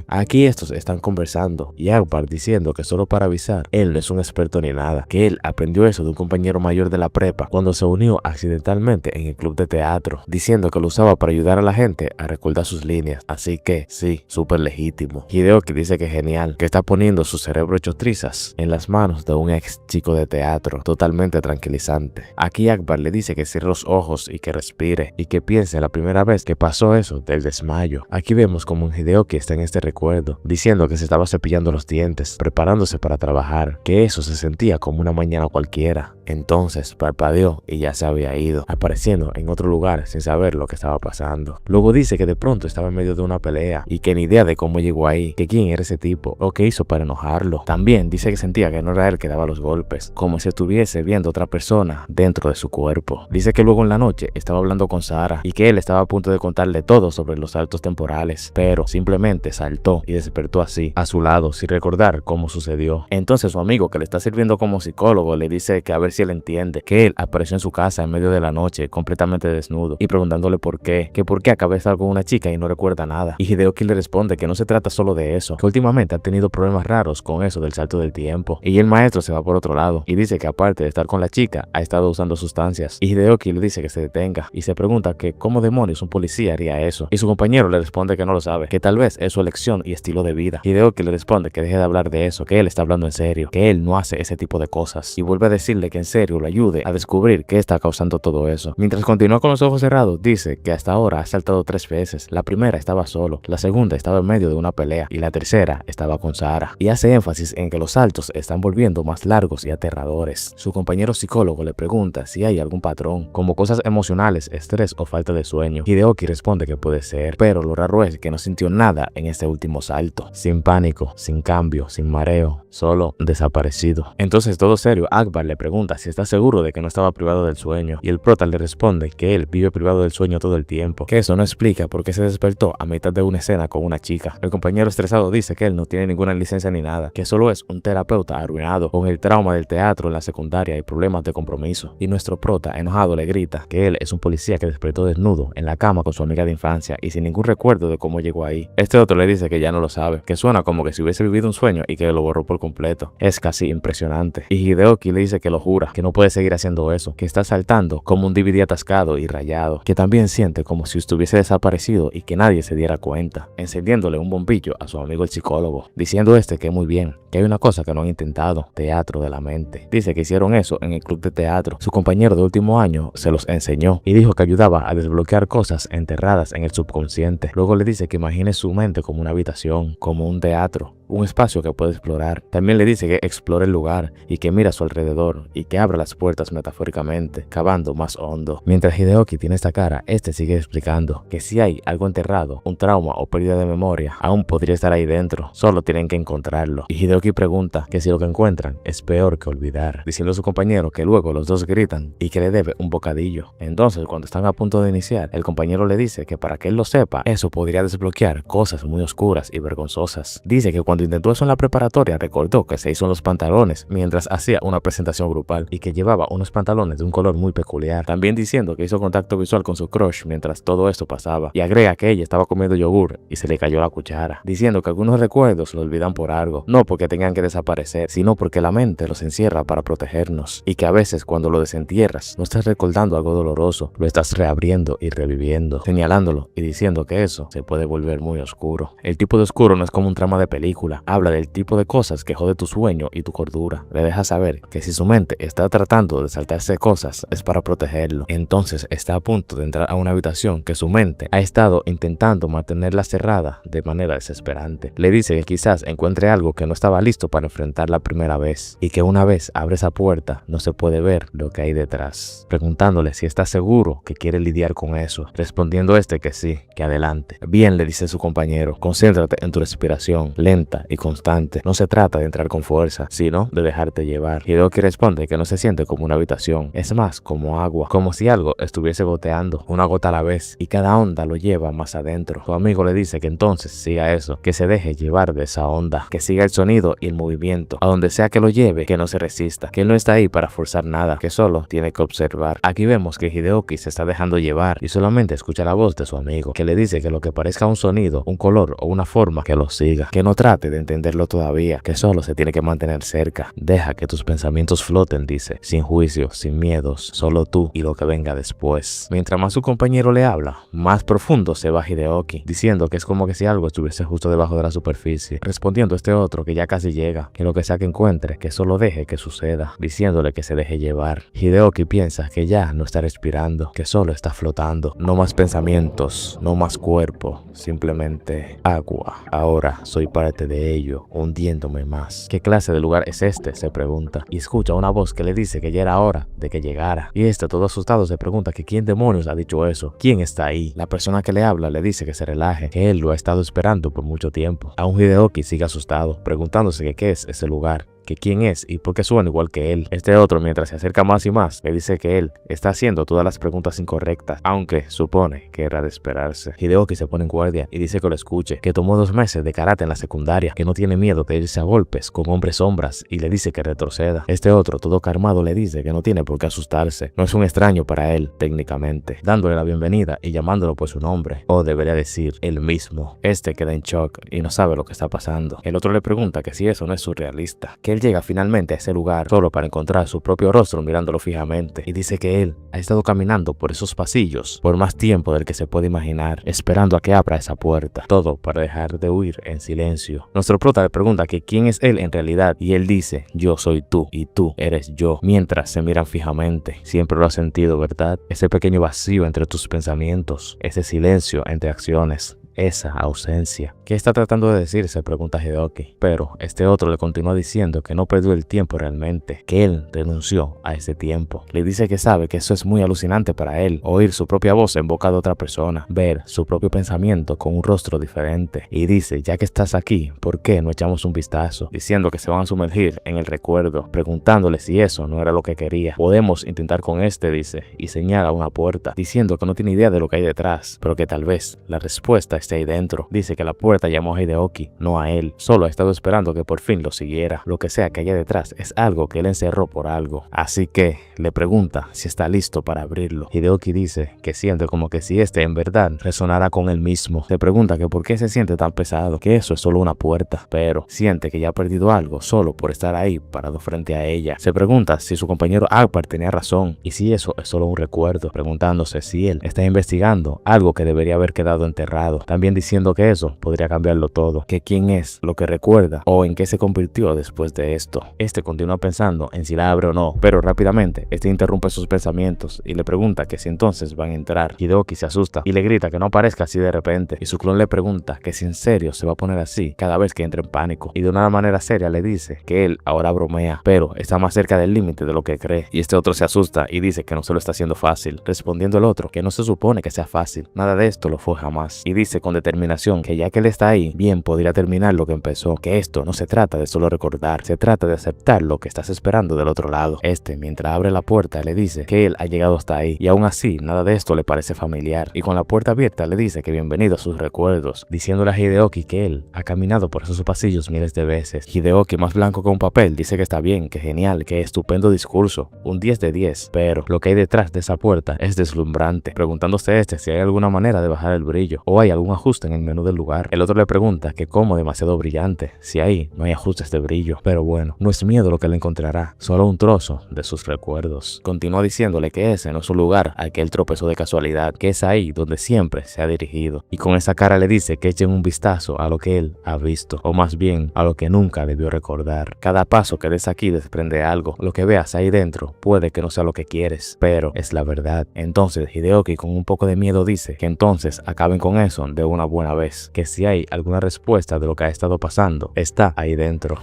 Aquí estos están conversando y Akbar diciendo que solo para avisar, él no es un experto ni nada, que él aprendió eso de un compañero mayor de la prepa cuando se unió accidentalmente en el club de teatro, diciendo que lo usaba para ayudar a la gente a recordar sus líneas, así que sí, súper legítimo. Hideoki dice que genial, que está poniendo su cerebro hecho trizas en las manos de un ex chico de teatro, totalmente tranquilizante. Aquí Akbar le dice que cierre los ojos y que respire y que piense la primera vez que pasó eso del desmayo. Aquí vemos como Hideoki está en este recuerdo, diciendo que se estaba cepillando los dientes, preparándose para trabajar, que eso se sentía como una mañana cualquiera. Entonces parpadeó y ya se había ido, apareciendo en otro lugar sin saber lo que estaba pasando. Luego dice que de pronto estaba en medio de una pelea y que ni idea de cómo llegó ahí, que quién era ese tipo o qué hizo para enojarlo. También dice que sentía que no era él que daba los golpes, como si estuviese viendo a otra persona dentro de su cuerpo. Dice que luego en la noche estaba hablando con Sara y que él estaba a punto de contarle todo sobre los saltos temporales, pero simplemente saltó y despertó así, a su lado, sin recordar cómo sucedió. Entonces su amigo, que le está sirviendo como psicólogo, le dice que a ver si él entiende, que él apareció en su casa en medio de la noche, completamente desnudo, y preguntándole por qué, que por qué acaba de estar con una chica y no recuerda nada. Y Hideoki le responde que no se trata solo de eso, que últimamente ha tenido problemas raros con eso del salto del tiempo. Y el maestro se va por otro lado y dice que aparte de estar con la chica, ha estado usando sustancias. Y Hideoki le dice que se detenga y se pregunta que cómo demonios un policía haría eso. Y su compañero le responde que no lo sabe, que tal vez es su elección alimentación y estilo de vida. Hideoki le responde que deje de hablar de eso, que él está hablando en serio, que él no hace ese tipo de cosas, y vuelve a decirle que en serio lo ayude a descubrir qué está causando todo eso. Mientras continúa con los ojos cerrados, dice que hasta ahora ha saltado 3 veces. La primera estaba solo, la segunda estaba en medio de una pelea y la tercera estaba con Sara. Y hace énfasis en que los saltos están volviendo más largos y aterradores. Su compañero psicólogo le pregunta si hay algún patrón, como cosas emocionales, estrés o falta de sueño. Hideoki responde que puede ser, pero lo raro es que no sintió nada en este último salto. Sin pánico, sin cambio, sin mareo, solo desaparecido. Entonces, todo serio, Akbar le pregunta si está seguro de que no estaba privado del sueño, y el prota le responde que él vive privado del sueño todo el tiempo, que eso no explica por qué se despertó a mitad de una escena con una chica. El compañero estresado dice que él no tiene ninguna licencia ni nada, que solo es un terapeuta arruinado con el trauma del teatro en la secundaria y problemas de compromiso. Y nuestro prota, enojado, le grita que él es un policía que despertó desnudo en la cama con su amiga de infancia y sin ningún recuerdo de cómo llegó ahí. Este otro le dice que ya no lo sabe, que suena como que si hubiese vivido un sueño y que lo borró por completo. Es casi impresionante. Y Hideoki le dice que lo jura, que no puede seguir haciendo eso, que está saltando como un DVD atascado y rayado, que también siente como si estuviese desaparecido y que nadie se diera cuenta, encendiéndole un bombillo a su amigo el psicólogo, diciendo que muy bien, que hay una cosa que no han intentado, teatro de la mente. Dice que hicieron eso en el club de teatro. Su compañero de último año se los enseñó y dijo que ayudaba a desbloquear cosas enterradas en el subconsciente. Luego le dice que imagine su mente como una habitación, como un teatro, un espacio que puede explorar. También le dice que explore el lugar y que mira a su alrededor y que abra las puertas metafóricamente, cavando más hondo. Mientras Hideoki tiene esta cara, sigue explicando que si hay algo enterrado, un trauma o pérdida de memoria, aún podría estar ahí dentro, solo tienen que encontrarlo. Y Hideoki pregunta que si lo que encuentran es peor que olvidar, diciendo a su compañero que luego los dos gritan y que le debe un bocadillo. Entonces, cuando están a punto de iniciar, el compañero le dice que para que él lo sepa, eso podría desbloquear cosas muy oscuras y vergonzosas. Dice que cuando intentó eso en la preparatoria, recordó que se hizo en los pantalones mientras hacía una presentación grupal y que llevaba unos pantalones de un color muy peculiar. También diciendo que hizo contacto visual con su crush mientras todo esto pasaba, y agrega que ella estaba comiendo yogur y se le cayó la cuchara, diciendo que algunos recuerdos lo olvidan por algo, no porque tengan que desaparecer, sino porque la mente los encierra para protegernos, y que a veces cuando lo desentierras no estás recordando algo doloroso, lo estás reabriendo y reviviendo, señalándolo y diciendo que eso se puede volver muy oscuro. El tipo de oscuro no es como un trama de película, habla del tipo de cosas que jode tu sueño y tu cordura. Le deja saber que si su mente está tratando de saltarse cosas es para protegerlo. Entonces está a punto de entrar a una habitación que su mente ha estado intentando mantenerla cerrada de manera desesperante. Le dice que quizás encuentre algo que no estaba listo para enfrentar la primera vez, y que una vez abre esa puerta no se puede ver lo que hay detrás, preguntándole si está seguro que quiere lidiar con eso, respondiendo que sí, que adelante. Bien, le dice su compañero, concéntrate en tu respiración lenta y constante. No se trata de entrar con fuerza, sino de dejarte llevar. Hideoki responde que no se siente como una habitación, es más como agua, como si algo estuviese goteando, una gota a la vez, y cada onda lo lleva más adentro. Su amigo le dice que entonces siga eso, que se deje llevar de esa onda, que siga el sonido y el movimiento, a donde sea que lo lleve, que no se resista, que él no está ahí para forzar nada, que solo tiene que observar. Aquí vemos que Hideoki se está dejando llevar y solamente escucha la voz de su amigo, que le dice que lo que parezca un sonido, un color o una forma, que lo siga, que no trate de entenderlo todavía, que solo se tiene que mantener cerca. Deja que tus pensamientos floten, dice, sin juicio, sin miedos, solo tú y lo que venga después. Mientras más su compañero le habla, más profundo se va Hideoki, diciendo que es como que si algo estuviese justo debajo de la superficie, respondiendo a este otro que ya casi llega, que lo que sea que encuentre, que solo deje que suceda, diciéndole que se deje llevar. Hideoki piensa que ya no está respirando, que solo está flotando, no más pensamientos, no más cuerpo, simplemente agua. Ahora soy parte de ello, hundiéndome más. ¿Qué clase de lugar es este?, se pregunta, y escucha una voz que le dice que ya era hora de que llegara. Y todo asustado se pregunta que quién demonios ha dicho eso, quién está ahí. La persona que le habla le dice que se relaje, que él lo ha estado esperando por mucho tiempo. Aún Hideoki sigue asustado, preguntándose que qué es ese lugar, que quién es y por qué suena igual que él. Otro, mientras se acerca más y más, le dice que él está haciendo todas las preguntas incorrectas, aunque supone que era de esperarse. Hideoki se pone en guardia y dice que lo escuche, que tomó 2 meses de karate en la secundaria, que no tiene miedo de irse a golpes con hombres sombras, y le dice que retroceda. Otro, todo calmado, le dice que no tiene por qué asustarse, no es un extraño para él, técnicamente, dándole la bienvenida y llamándolo por su nombre, o debería decir él mismo. Queda en shock y no sabe lo que está pasando. El otro le pregunta que si eso no es surrealista, que él llega finalmente a ese lugar solo para encontrar su propio rostro mirándolo fijamente, y dice que él ha estado caminando por esos pasillos por más tiempo del que se puede imaginar, esperando a que abra esa puerta, todo para dejar de huir en silencio. Nuestro prota le pregunta que quién es él en realidad, y él dice: yo soy tú y tú eres yo, mientras se miran fijamente. Siempre lo has sentido, ¿verdad? Ese pequeño vacío entre tus pensamientos, ese silencio entre acciones, esa ausencia. ¿Qué está tratando de decir?, se pregunta Hideoki. Pero este otro le continúa diciendo que no perdió el tiempo realmente, que él renunció a ese tiempo. Le dice que sabe que eso es muy alucinante para él, oír su propia voz en boca de otra persona, ver su propio pensamiento con un rostro diferente. Y dice: ya que estás aquí, ¿por qué no echamos un vistazo? Diciendo que se van a sumergir en el recuerdo, preguntándole si eso no era lo que quería. Podemos intentar con este, dice, y señala una puerta, diciendo que no tiene idea de lo que hay detrás, pero que tal vez la respuesta esté ahí dentro. Dice que la puerta llamó a Hideoki, no a él. Solo ha estado esperando que por fin lo siguiera. Lo que sea que haya detrás es algo que él encerró por algo. Así que le pregunta si está listo para abrirlo. Hideoki dice que siente como que si este en verdad resonara con él mismo. Se pregunta que por qué se siente tan pesado, que eso es solo una puerta, pero siente que ya ha perdido algo solo por estar ahí parado frente a ella. Se pregunta si su compañero Akbar tenía razón y si eso es solo un recuerdo, preguntándose si él está investigando algo que debería haber quedado enterrado. También diciendo que eso podría cambiarlo todo, que quién es, lo que recuerda o en qué se convirtió después de esto. Este continúa pensando en si la abre o no, pero rápidamente este interrumpe sus pensamientos y le pregunta que si entonces van a entrar. Hideoki se asusta y le grita que no aparezca así de repente, y su clon le pregunta que si en serio se va a poner así cada vez que entre en pánico, y de una manera seria le dice que él ahora bromea, pero está más cerca del límite de lo que cree. Y este otro se asusta y dice que no se lo está haciendo fácil, respondiendo el otro que no se supone que sea fácil, nada de esto lo fue jamás, y dice con determinación que ya que él está ahí, bien podría terminar lo que empezó, que esto no se trata de solo recordar, se trata de aceptar lo que estás esperando del otro lado. Mientras abre la puerta, le dice que él ha llegado hasta ahí, y aún así nada de esto le parece familiar, y con la puerta abierta le dice que bienvenido a sus recuerdos, diciéndole a Hideoki que él ha caminado por esos pasillos miles de veces. Hideoki, más blanco que un papel, dice que está bien, que genial, que estupendo discurso, un 10 de 10, pero lo que hay detrás de esa puerta es deslumbrante, preguntándose si hay alguna manera de bajar el brillo o hay algún ajuste en el menú del lugar. El otro le pregunta que cómo demasiado brillante, si ahí no hay ajustes de brillo, pero bueno, no es miedo lo que le encontrará, solo un trozo de sus recuerdos. Continúa diciéndole que ese no es un lugar al que él tropezó de casualidad, que es ahí donde siempre se ha dirigido, y con esa cara le dice que echen un vistazo a lo que él ha visto, o más bien a lo que nunca debió recordar. Cada paso que des aquí desprende algo, lo que veas ahí dentro puede que no sea lo que quieres, pero es la verdad. Entonces Hideoki, con un poco de miedo, dice que entonces acaben con eso de una buena vez, que si hay alguna respuesta de lo que ha estado pasando, está ahí dentro.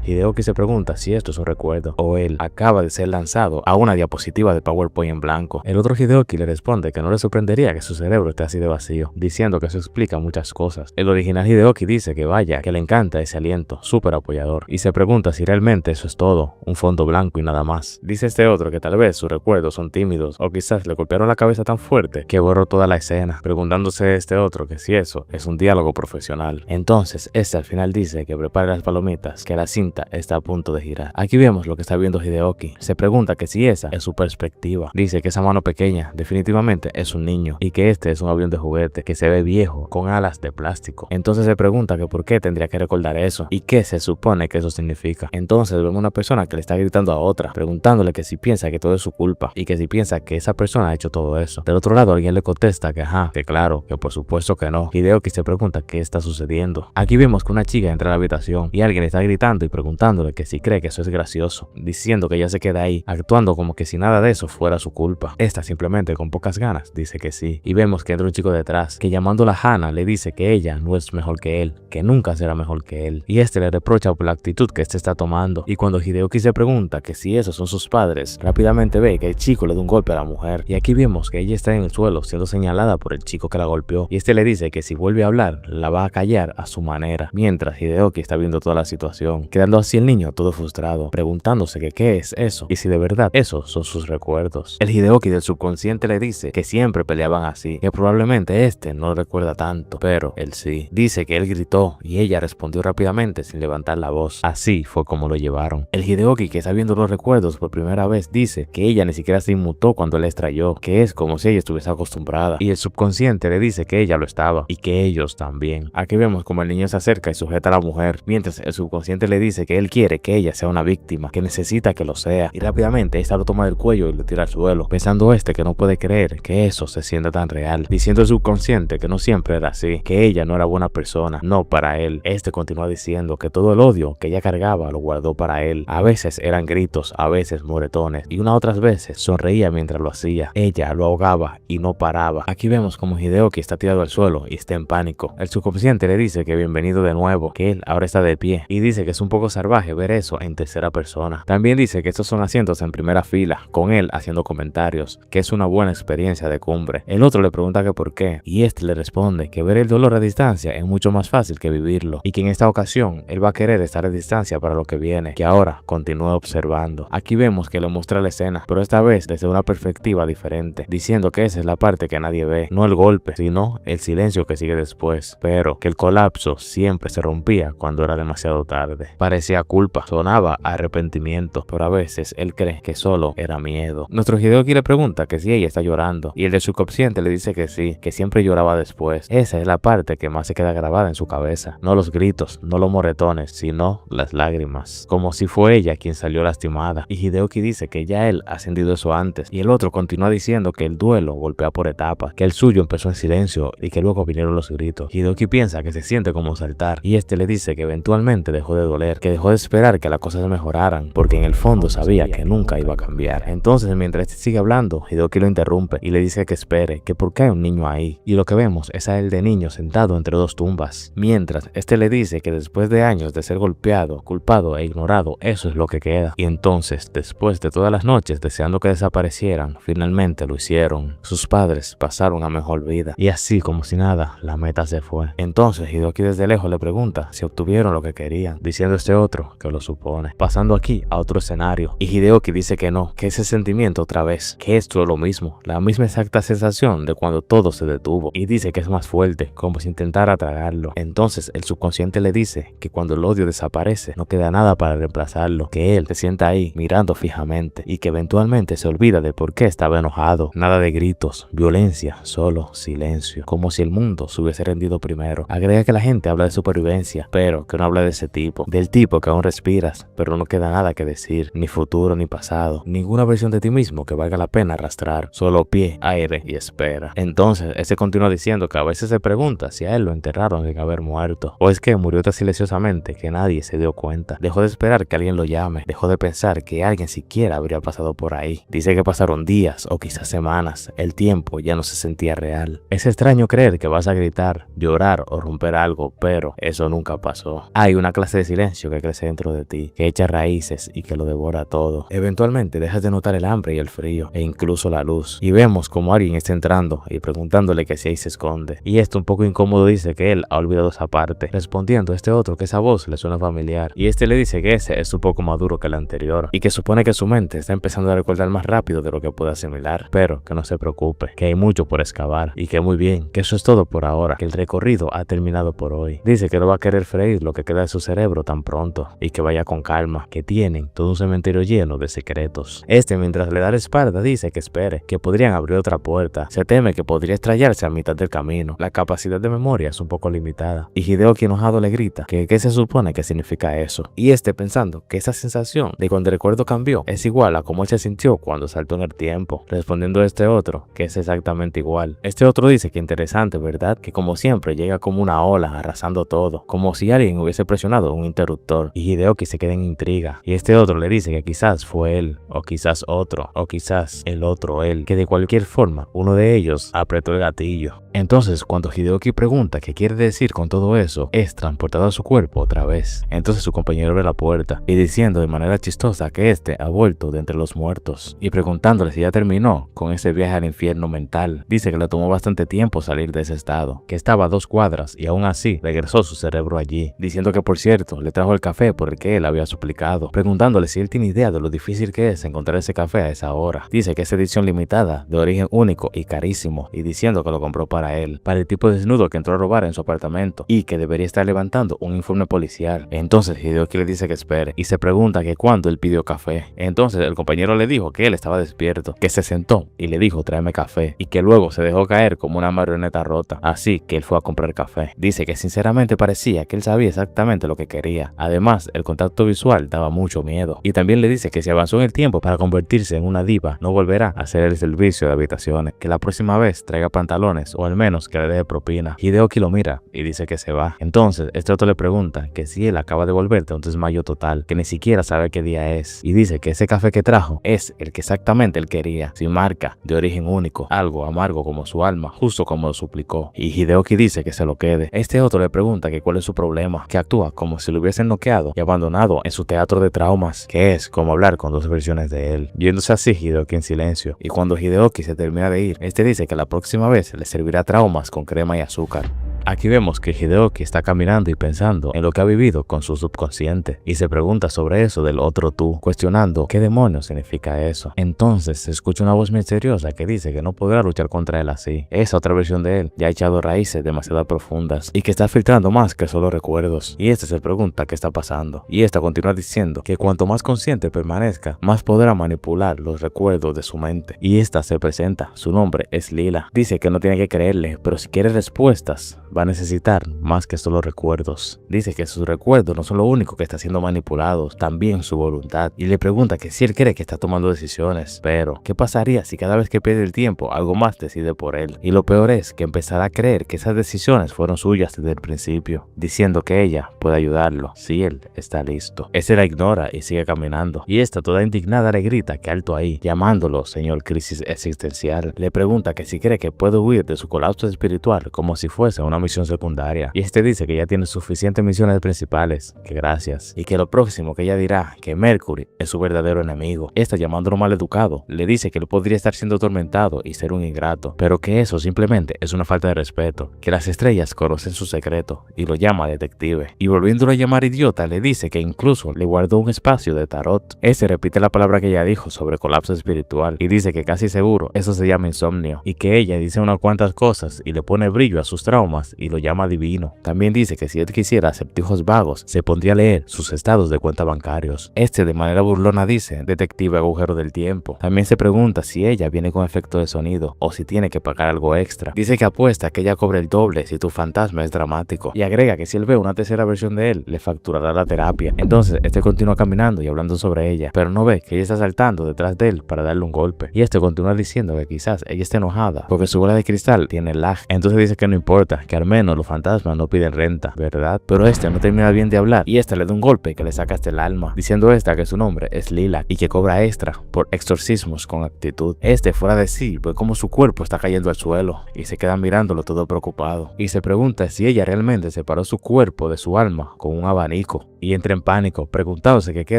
Hideoki se pregunta si esto es un recuerdo o él acaba de ser lanzado a una diapositiva de PowerPoint en blanco. El otro Hideoki le responde que no le sorprendería que su cerebro esté así de vacío, diciendo que eso explica muchas cosas. El original Hideoki dice que vaya, que le encanta ese aliento, súper apoyador, y se pregunta si realmente eso es todo, un fondo blanco y nada más. Dice este otro que tal vez sus recuerdos son tímidos o quizás le golpearon la cabeza tan fuerte que borró toda la escena, preguntándose este otro que si eso es un diálogo profesional. Entonces al final dice que prepare las palomitas, que la cinta está a punto de girar. Aquí vemos lo que está viendo Hideoki. Se pregunta que si esa es su perspectiva. Dice que esa mano pequeña definitivamente es un niño y que este es un avión de juguete que se ve viejo con alas de plástico. Entonces se pregunta que por qué tendría que recordar eso y qué se supone que eso significa. Entonces vemos una persona que le está gritando a otra, preguntándole que si piensa que todo es su culpa y que si piensa que esa persona ha hecho todo eso. Del otro lado alguien le contesta que ajá, que claro, que por supuesto que no. Hideoki se pregunta qué está sucediendo. Aquí vemos que una chica entra a la habitación y alguien le está gritando y preguntándole que si cree que eso es gracioso, diciendo que ella se queda ahí, actuando como que si nada de eso fuera su culpa. Esta simplemente con pocas ganas dice que sí, y vemos que entra un chico detrás, que llamándola Hana le dice que ella no es mejor que él, que nunca será mejor que él, y le reprocha por la actitud que está tomando, y cuando Hideoki se pregunta que si esos son sus padres, rápidamente ve que el chico le da un golpe a la mujer, y aquí vemos que ella está en el suelo siendo señalada por el chico que la golpeó, y le dice que si vuelve a hablar, la va a callar a su manera, mientras Hideoki está viendo toda la situación, quedando así el niño todo frustrado, preguntándose que qué es eso y si de verdad esos son sus recuerdos. El Hideoki del subconsciente le dice que siempre peleaban así, que probablemente no recuerda tanto, pero él sí. Dice que él gritó y ella respondió rápidamente sin levantar la voz. Así fue como lo llevaron. El Hideoki, que está viendo los recuerdos por primera vez, dice que ella ni siquiera se inmutó cuando él extrayó, que es como si ella estuviese acostumbrada, y el subconsciente le dice que ella lo estaba y que ellos también. Aquí vemos como el niño se acerca y sujeta a la mujer, mientras el subconsciente le dice dice que él quiere que ella sea una víctima, que necesita que lo sea, y rápidamente esta lo toma del cuello y lo tira al suelo, pensando que no puede creer que eso se sienta tan real, diciendo al subconsciente que no siempre era así, que ella no era buena persona, no para él. Continúa diciendo que todo el odio que ella cargaba lo guardó para él. A veces eran gritos, a veces moretones, y unas otras veces sonreía mientras lo hacía. Ella lo ahogaba y no paraba. Aquí vemos como Hideoki está tirado al suelo y está en pánico. El subconsciente le dice que bienvenido de nuevo, que él ahora está de pie, y dice que es un poco salvaje ver eso en tercera persona. También dice que estos son asientos en primera fila, con él haciendo comentarios, que es una buena experiencia de cumbre. El otro le pregunta que por qué, y le responde que ver el dolor a distancia es mucho más fácil que vivirlo, y que en esta ocasión él va a querer estar a distancia para lo que viene, que ahora continúa observando. Aquí vemos que le muestra la escena, pero esta vez desde una perspectiva diferente, diciendo que esa es la parte que nadie ve, no el golpe, sino el silencio que sigue después, pero que el colapso siempre se rompía cuando era demasiado tarde. Parecía culpa, sonaba a arrepentimiento, pero a veces él cree que solo era miedo. Nuestro Hideoki le pregunta que si ella está llorando, y el de subconsciente le dice que sí, que siempre lloraba después. Esa es la parte que más se queda grabada en su cabeza, no los gritos, no los moretones, sino las lágrimas, como si fue ella quien salió lastimada. Y Hideoki dice que ya él ha sentido eso antes, y el otro continúa diciendo que el duelo golpea por etapas, que el suyo empezó en silencio y que luego vinieron los gritos. Hideoki piensa que se siente como saltar, y le dice que eventualmente dejó de doler, que dejó de esperar que las cosas se mejoraran, porque en el fondo sabía que nunca iba a cambiar. Entonces, mientras sigue hablando, Hideoki lo interrumpe y le dice que espere, que porque hay un niño ahí, y lo que vemos es a él de niño sentado entre dos tumbas, mientras le dice que después de años de ser golpeado, culpado e ignorado, eso es lo que queda. Y entonces, después de todas las noches deseando que desaparecieran, finalmente lo hicieron. Sus padres pasaron a mejor vida, y así como si nada, la meta se fue. Entonces Hideoki desde lejos le pregunta si obtuvieron lo que querían, diciendo otro que lo supone. Pasando aquí a otro escenario, y Hideoki dice que no, que ese sentimiento otra vez, que esto es lo mismo, la misma exacta sensación de cuando todo se detuvo, y dice que es más fuerte, como si intentara tragarlo. Entonces el subconsciente le dice que cuando el odio desaparece, no queda nada para reemplazarlo, que él se sienta ahí mirando fijamente, y que eventualmente se olvida de por qué estaba enojado. Nada de gritos, violencia, solo silencio, como si el mundo se hubiese rendido primero. Agrega que la gente habla de supervivencia, pero que no habla de ese tipo, del tipo que aún respiras, pero no queda nada que decir, ni futuro ni pasado, ninguna versión de ti mismo que valga la pena arrastrar, solo pie, aire y espera. Entonces, continúa diciendo que a veces se pregunta si a él lo enterraron sin haber muerto, o es que murió tan silenciosamente que nadie se dio cuenta. Dejó de esperar que alguien lo llame, dejó de pensar que alguien siquiera habría pasado por ahí. Dice que pasaron días o quizás semanas, el tiempo ya no se sentía real. Es extraño creer que vas a gritar, llorar o romper algo, pero eso nunca pasó. Hay una clase de silencio que crece dentro de ti, que echa raíces y que lo devora todo. Eventualmente dejas de notar el hambre y el frío, e incluso la luz, y vemos como alguien está entrando y preguntándole que si ahí se esconde. Y un poco incómodo dice que él ha olvidado esa parte, respondiendo a otro que esa voz le suena familiar, y le dice que ese es un poco más duro que el anterior, y que supone que su mente está empezando a recordar más rápido de lo que puede asimilar, pero que no se preocupe, que hay mucho por excavar, y que muy bien, que eso es todo por ahora, que el recorrido ha terminado por hoy. Dice que no va a querer freír lo que queda de su cerebro tan pronto, y que vaya con calma, que tienen todo un cementerio lleno de secretos. Mientras le da la espalda, dice que espere, que podrían abrir otra puerta. Se teme que podría estrellarse a mitad del camino. La capacidad de memoria es un poco limitada, y Hideoki enojado le grita que qué se supone que significa eso, y pensando que esa sensación de cuando el recuerdo cambió es igual a cómo él se sintió cuando saltó en el tiempo, respondiendo otro que es exactamente igual. Otro dice que interesante, ¿verdad? Que como siempre llega como una ola arrasando todo, como si alguien hubiese presionado un interruptor, y Hideoki se queda en intriga, y otro le dice que quizás fue él, o quizás otro, o quizás el otro él, que de cualquier forma uno de ellos apretó el gatillo. Entonces, cuando Hideoki pregunta qué quiere decir con todo eso, es transportado a su cuerpo otra vez. Entonces su compañero abre la puerta y diciendo de manera chistosa que ha vuelto de entre los muertos, y preguntándole si ya terminó con ese viaje al infierno mental. Dice que le tomó bastante tiempo salir de ese estado, que estaba a 2 cuadras y aún así regresó su cerebro allí, diciendo que por cierto le trajo el café por el que él había suplicado, preguntándole si él tiene idea de lo difícil que es encontrar ese café a esa hora. Dice que es edición limitada, de origen único y carísimo, y diciendo que lo compró para él, para el tipo desnudo que entró a robar en su apartamento, y que debería estar levantando un informe policial. Entonces Hideoki le dice que espere, y se pregunta que cuándo él pidió café. Entonces el compañero le dijo que él estaba despierto, que se sentó y le dijo tráeme café, y que luego se dejó caer como una marioneta rota, así que él fue a comprar café. Dice que sinceramente parecía que él sabía exactamente lo que quería, Además, el contacto visual daba mucho miedo. Y también le dice que si avanzó en el tiempo para convertirse en una diva, no volverá a hacer el servicio de habitaciones, que la próxima vez traiga pantalones o al menos que le dé propina. Hideoki lo mira y dice que se va. Entonces, este otro le pregunta que si él acaba de volver de un desmayo total, que ni siquiera sabe qué día es, y dice que ese café que trajo es el que exactamente él quería, sin marca, de origen único, algo amargo como su alma, justo como lo suplicó. Y Hideoki dice que se lo quede. Este otro le pregunta que cuál es su problema, que actúa como si lo hubiesen noqueado y abandonado en su teatro de traumas, que es como hablar con dos versiones de él. Yéndose así Hideoki en silencio, y cuando Hideoki se termina de ir, este dice que la próxima vez le servirá traumas con crema y azúcar. Aquí vemos que Hideoki está caminando y pensando en lo que ha vivido con su subconsciente y se pregunta sobre eso del otro tú, cuestionando qué demonios significa eso. Entonces se escucha una voz misteriosa que dice que no podrá luchar contra él así. Esa otra versión de él ya ha echado raíces demasiado profundas y que está filtrando más que solo recuerdos. Y este se pregunta qué está pasando. Y esta continúa diciendo que cuanto más consciente permanezca, más podrá manipular los recuerdos de su mente. Y esta se presenta, su nombre es Lila. Dice que no tiene que creerle, pero si quiere respuestas, va a necesitar más que solo recuerdos. Dice que sus recuerdos no son lo único que está siendo manipulados, también su voluntad. Y le pregunta que si él cree que está tomando decisiones, pero ¿qué pasaría si cada vez que pierde el tiempo algo más decide por él? Y lo peor es que empezará a creer que esas decisiones fueron suyas desde el principio, diciendo que ella puede ayudarlo si él está listo. Ese la ignora y sigue caminando. Y esta toda indignada le grita que alto ahí, llamándolo señor crisis existencial. Le pregunta que si cree que puede huir de su colapso espiritual como si fuese una misión secundaria, y este dice que ya tiene suficientes misiones principales, que gracias, y que lo próximo que ella dirá que Mercury es su verdadero enemigo. Esta, llamándolo maleducado, le dice que él podría estar siendo atormentado y ser un ingrato, pero que eso simplemente es una falta de respeto, que las estrellas conocen su secreto y lo llama detective, y volviéndolo a llamar idiota le dice que incluso le guardó un espacio de tarot. Este repite la palabra que ella dijo sobre colapso espiritual y dice que casi seguro eso se llama insomnio, y que ella dice unas cuantas cosas y le pone brillo a sus traumas y lo llama divino. También dice que si él quisiera acertijos vagos, se pondría a leer sus estados de cuenta bancarios. Este de manera burlona dice, detective agujero del tiempo. También se pregunta si ella viene con efecto de sonido o si tiene que pagar algo extra. Dice que apuesta que ella cobre el doble si tu fantasma es dramático. Y agrega que si él ve una tercera versión de él, le facturará la terapia. Entonces, este continúa caminando y hablando sobre ella, pero no ve que ella está saltando detrás de él para darle un golpe. Y este continúa diciendo que quizás ella esté enojada porque su bola de cristal tiene lag. Entonces dice que no importa, que al menos los fantasmas no piden renta, ¿verdad? Pero este no termina bien de hablar y este le da un golpe que le saca hasta el alma, diciendo esta que su nombre es Lila y que cobra extra por exorcismos con actitud. Este fuera de sí ve como su cuerpo está cayendo al suelo y se queda mirándolo todo preocupado y se pregunta si ella realmente separó su cuerpo de su alma con un abanico y entra en pánico preguntándose que qué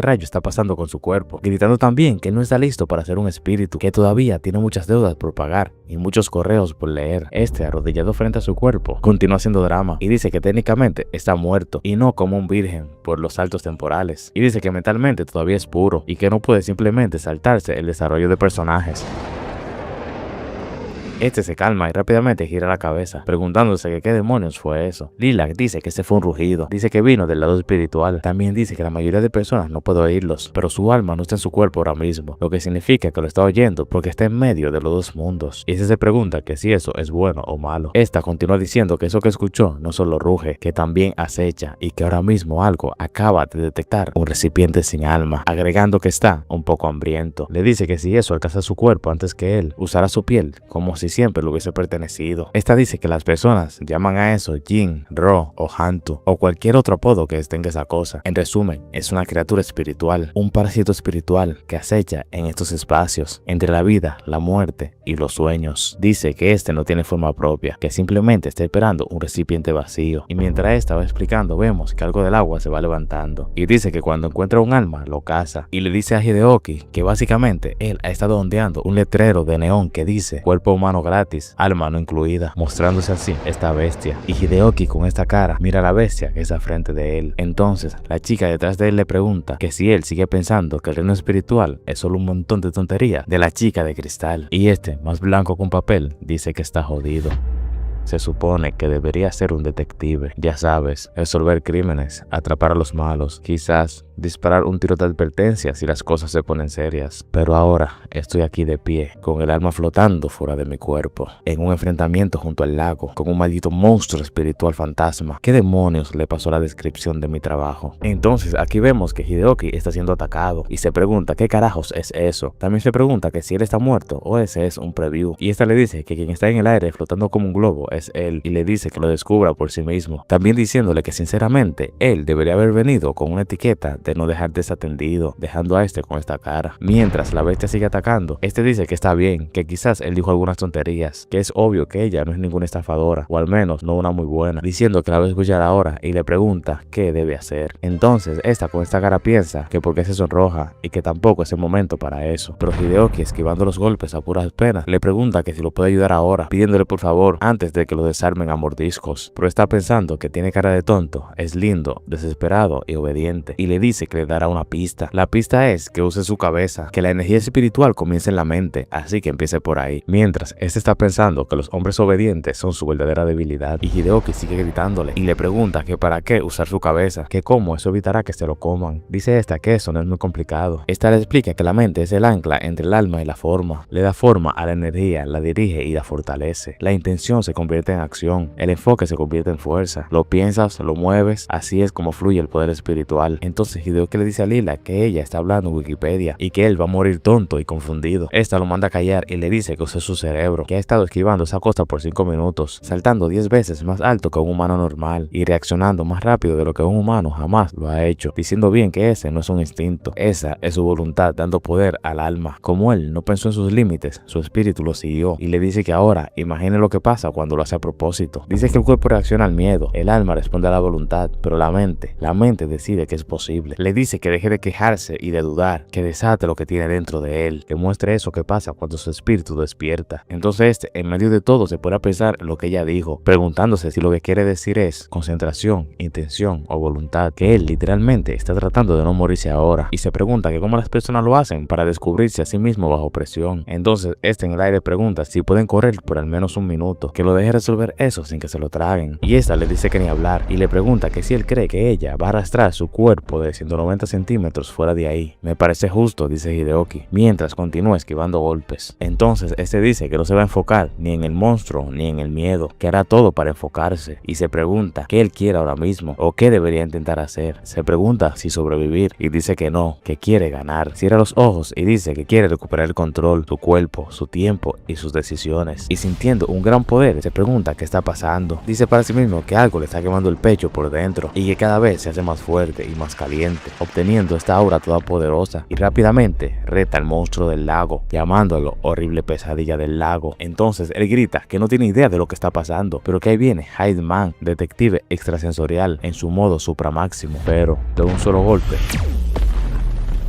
rayo está pasando con su cuerpo, gritando también que no está listo para ser un espíritu, que todavía tiene muchas deudas por pagar y muchos correos por leer. Este, arrodillado frente a su cuerpo, continúa haciendo drama y dice que técnicamente está muerto y no como un virgen por los saltos temporales, y dice que mentalmente todavía es puro y que no puede simplemente saltarse el desarrollo de personajes. Este se calma y rápidamente gira la cabeza, preguntándose que qué demonios fue eso. Lilac dice que ese fue un rugido, dice que vino del lado espiritual. También dice que la mayoría de personas no puede oírlos, pero su alma no está en su cuerpo ahora mismo, lo que significa que lo está oyendo porque está en medio de los dos mundos. Y se pregunta que si eso es bueno o malo. Esta continúa diciendo que eso que escuchó no solo ruge, que también acecha y que ahora mismo algo acaba de detectar un recipiente sin alma, agregando que está un poco hambriento. Le dice que si eso alcanza su cuerpo antes que él, usará su piel como si siempre le hubiese pertenecido. Esta dice que las personas llaman a eso Jin, Ro o Hantu o cualquier otro apodo que tenga esa cosa. En resumen, es una criatura espiritual, un parásito espiritual que acecha en estos espacios entre la vida, la muerte y los sueños. Dice que este no tiene forma propia, que simplemente está esperando un recipiente vacío. Y mientras esta va explicando, vemos que algo del agua se va levantando y dice que cuando encuentra un alma lo caza, y le dice a Hideoki que básicamente él ha estado ondeando un letrero de neón que dice cuerpo humano gratis, alma no incluida, mostrándose así esta bestia. Y Hideoki con esta cara mira a la bestia que está frente de él. Entonces la chica detrás de él le pregunta que si él sigue pensando que el reino espiritual es solo un montón de tonterías de la chica de cristal, y este, más blanco que un papel, dice que está jodido. se supone que debería ser un detective. Ya sabes, resolver crímenes, atrapar a los malos, quizás disparar un tiro de advertencia si las cosas se ponen serias. Pero ahora estoy aquí de pie, con el alma flotando fuera de mi cuerpo, en un enfrentamiento junto al lago, con un maldito monstruo espiritual fantasma. ¿Qué demonios le pasó la descripción de mi trabajo? Entonces aquí vemos que Hideoki está siendo atacado y se pregunta qué carajos es eso. También se pregunta que si él está muerto o ese es un preview. Y esta le dice que quien está en el aire flotando como un globo es él y le dice que lo descubra por sí mismo. También diciéndole que sinceramente él debería haber venido con una etiqueta de no dejar desatendido, dejando a este con esta cara. Mientras la bestia sigue atacando, este dice que está bien, que quizás él dijo algunas tonterías, que es obvio que ella no es ninguna estafadora, o al menos no una muy buena, diciendo que la va a escuchar ahora y le pregunta qué debe hacer. Entonces esta con esta cara piensa que porque se sonroja y que tampoco es el momento para eso. Pero Hideoki, esquivando los golpes a puras penas, le pregunta que si lo puede ayudar ahora, pidiéndole por favor antes de que lo desarmen a mordiscos. Pero está pensando que tiene cara de tonto, es lindo, desesperado y obediente, y le dice que le dará una pista. La pista es que use su cabeza, que la energía espiritual comience en la mente, así que empiece por ahí. Mientras este está pensando que los hombres obedientes son su verdadera debilidad, y Hideoki sigue gritándole y le pregunta que para qué usar su cabeza, que cómo eso evitará que se lo coman. Dice esta que eso no es muy complicado. Esta le explica que la mente es el ancla entre el alma y la forma, le da forma a la energía, la dirige y la fortalece. La intención se convierte en acción, el enfoque se convierte en fuerza, lo piensas, lo mueves, así es como fluye el poder espiritual. Entonces Hideoki le dice a Lila que ella está hablando en Wikipedia y que él va a morir tonto y confundido. Esta lo manda a callar y le dice que use su cerebro, que ha estado esquivando esa costa por 5 minutos, saltando 10 veces más alto que un humano normal y reaccionando más rápido de lo que un humano jamás lo ha hecho, diciendo bien que ese no es un instinto, esa es su voluntad dando poder al alma. Como él no pensó en sus límites, su espíritu lo siguió y le dice que ahora imagine lo que pasa cuando lo hace a propósito. Dice que el cuerpo reacciona al miedo, el alma responde a la voluntad, pero la mente decide que es posible. Le dice que deje de quejarse y de dudar, que desate lo que tiene dentro de él, que muestre eso que pasa cuando su espíritu despierta. Entonces en medio de todo se pone a pensar en lo que ella dijo, preguntándose si lo que quiere decir es concentración, intención o voluntad, que él literalmente está tratando de no morirse ahora, y se pregunta que cómo las personas lo hacen para descubrirse a sí mismo bajo presión. Entonces en el aire pregunta si pueden correr por al menos un minuto, que lo deje resolver eso sin que se lo traguen, y esta le dice que ni hablar, y le pregunta que si él cree que ella va a arrastrar su cuerpo de 190 centímetros fuera de ahí. Me parece justo, dice Hideoki, mientras continúa esquivando golpes. Entonces dice que no se va a enfocar ni en el monstruo ni en el miedo, que hará todo para enfocarse, y se pregunta qué él quiere ahora mismo o qué debería intentar hacer. Se pregunta si sobrevivir y dice que no, que quiere ganar. Cierra los ojos y dice que quiere recuperar el control, su cuerpo, su tiempo y sus decisiones, y sintiendo un gran poder se pregunta qué está pasando. Dice para sí mismo que algo le está quemando el pecho por dentro y que cada vez se hace más fuerte y más caliente, obteniendo esta aura todopoderosa, y rápidamente reta al monstruo del lago, llamándolo horrible pesadilla del lago. Entonces él grita que no tiene idea de lo que está pasando, pero que ahí viene Hyde Man, detective extrasensorial en su modo supramáximo, pero de un solo golpe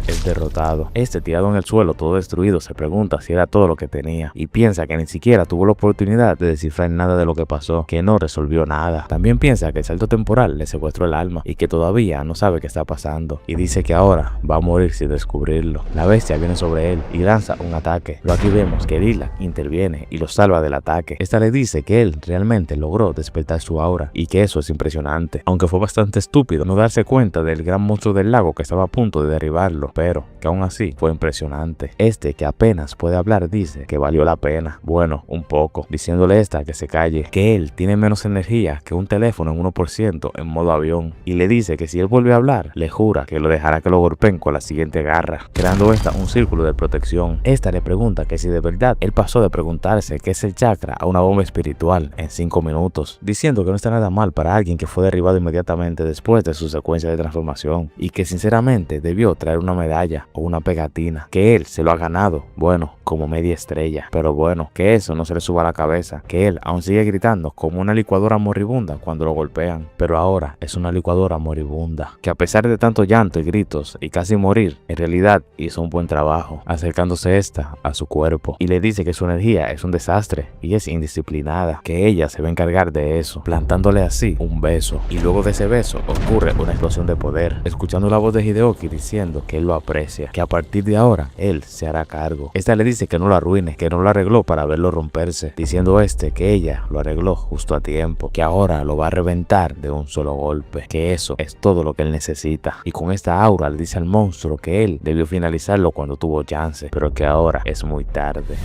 es derrotado. Tirado en el suelo, todo destruido, se pregunta si era todo lo que tenía y piensa que ni siquiera tuvo la oportunidad de descifrar nada de lo que pasó, que no resolvió nada. También piensa que el salto temporal le secuestró el alma y que todavía no sabe qué está pasando, y dice que ahora va a morir sin descubrirlo. La bestia viene sobre él y lanza un ataque, pero aquí vemos que Lila interviene y lo salva del ataque. Esta le dice que él realmente logró despertar su aura y que eso es impresionante, aunque fue bastante estúpido no darse cuenta del gran monstruo del lago que estaba a punto de derribarlo, pero que aún así fue impresionante. Que apenas puede hablar dice que valió la pena, bueno, un poco, diciéndole que se calle, que él tiene menos energía que un teléfono en 1% en modo avión, y le dice que si él vuelve a hablar, le jura que lo dejará que lo golpeen con la siguiente garra, creando un círculo de protección. Le pregunta que si de verdad él pasó de preguntarse qué es el chakra a una bomba espiritual en 5 minutos, diciendo que no está nada mal para alguien que fue derribado inmediatamente después de su secuencia de transformación, y que sinceramente debió traer una medalla o una pegatina, que él se lo ha ganado, bueno, como media estrella, pero bueno, que eso no se le suba a la cabeza, que él aún sigue gritando como una licuadora moribunda cuando lo golpean, pero ahora es una licuadora moribunda, que a pesar de tanto llanto y gritos y casi morir, en realidad hizo un buen trabajo, acercándose a su cuerpo, y le dice que su energía es un desastre y es indisciplinada, que ella se va a encargar de eso, plantándole así un beso, y luego de ese beso ocurre una explosión de poder, escuchando la voz de Hideoki diciendo que él lo aprecia, que a partir de ahora él se hará cargo. Esta le dice que no lo arruine, que no lo arregló para verlo romperse, diciendo que ella lo arregló justo a tiempo, que ahora lo va a reventar de un solo golpe, que eso es todo lo que él necesita. Y con esta aura le dice al monstruo que él debió finalizarlo cuando tuvo chance, pero que ahora es muy tarde.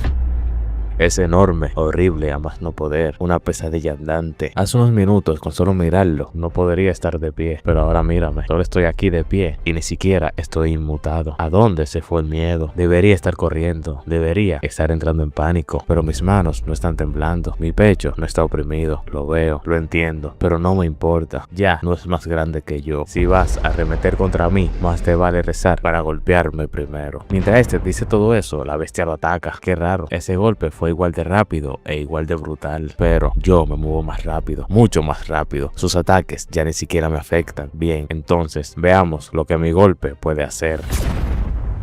Es enorme, horrible a más no poder, una pesadilla andante. Hace unos minutos, con solo mirarlo, no podría estar de pie, pero ahora mírame, solo estoy aquí de pie y ni siquiera estoy inmutado. ¿A dónde se fue el miedo? Debería estar corriendo, debería estar entrando en pánico, pero mis manos no están temblando, mi pecho no está oprimido, lo veo, lo entiendo, pero no me importa, ya no es más grande que yo. Si vas a arremeter contra mí, más te vale rezar para golpearme primero. Mientras este dice todo eso, la bestia lo ataca. Qué raro, ese golpe fue igual de rápido e igual de brutal, pero yo me muevo más rápido, mucho más rápido. Sus ataques ya ni siquiera me afectan. Bien, entonces veamos lo que mi golpe puede hacer.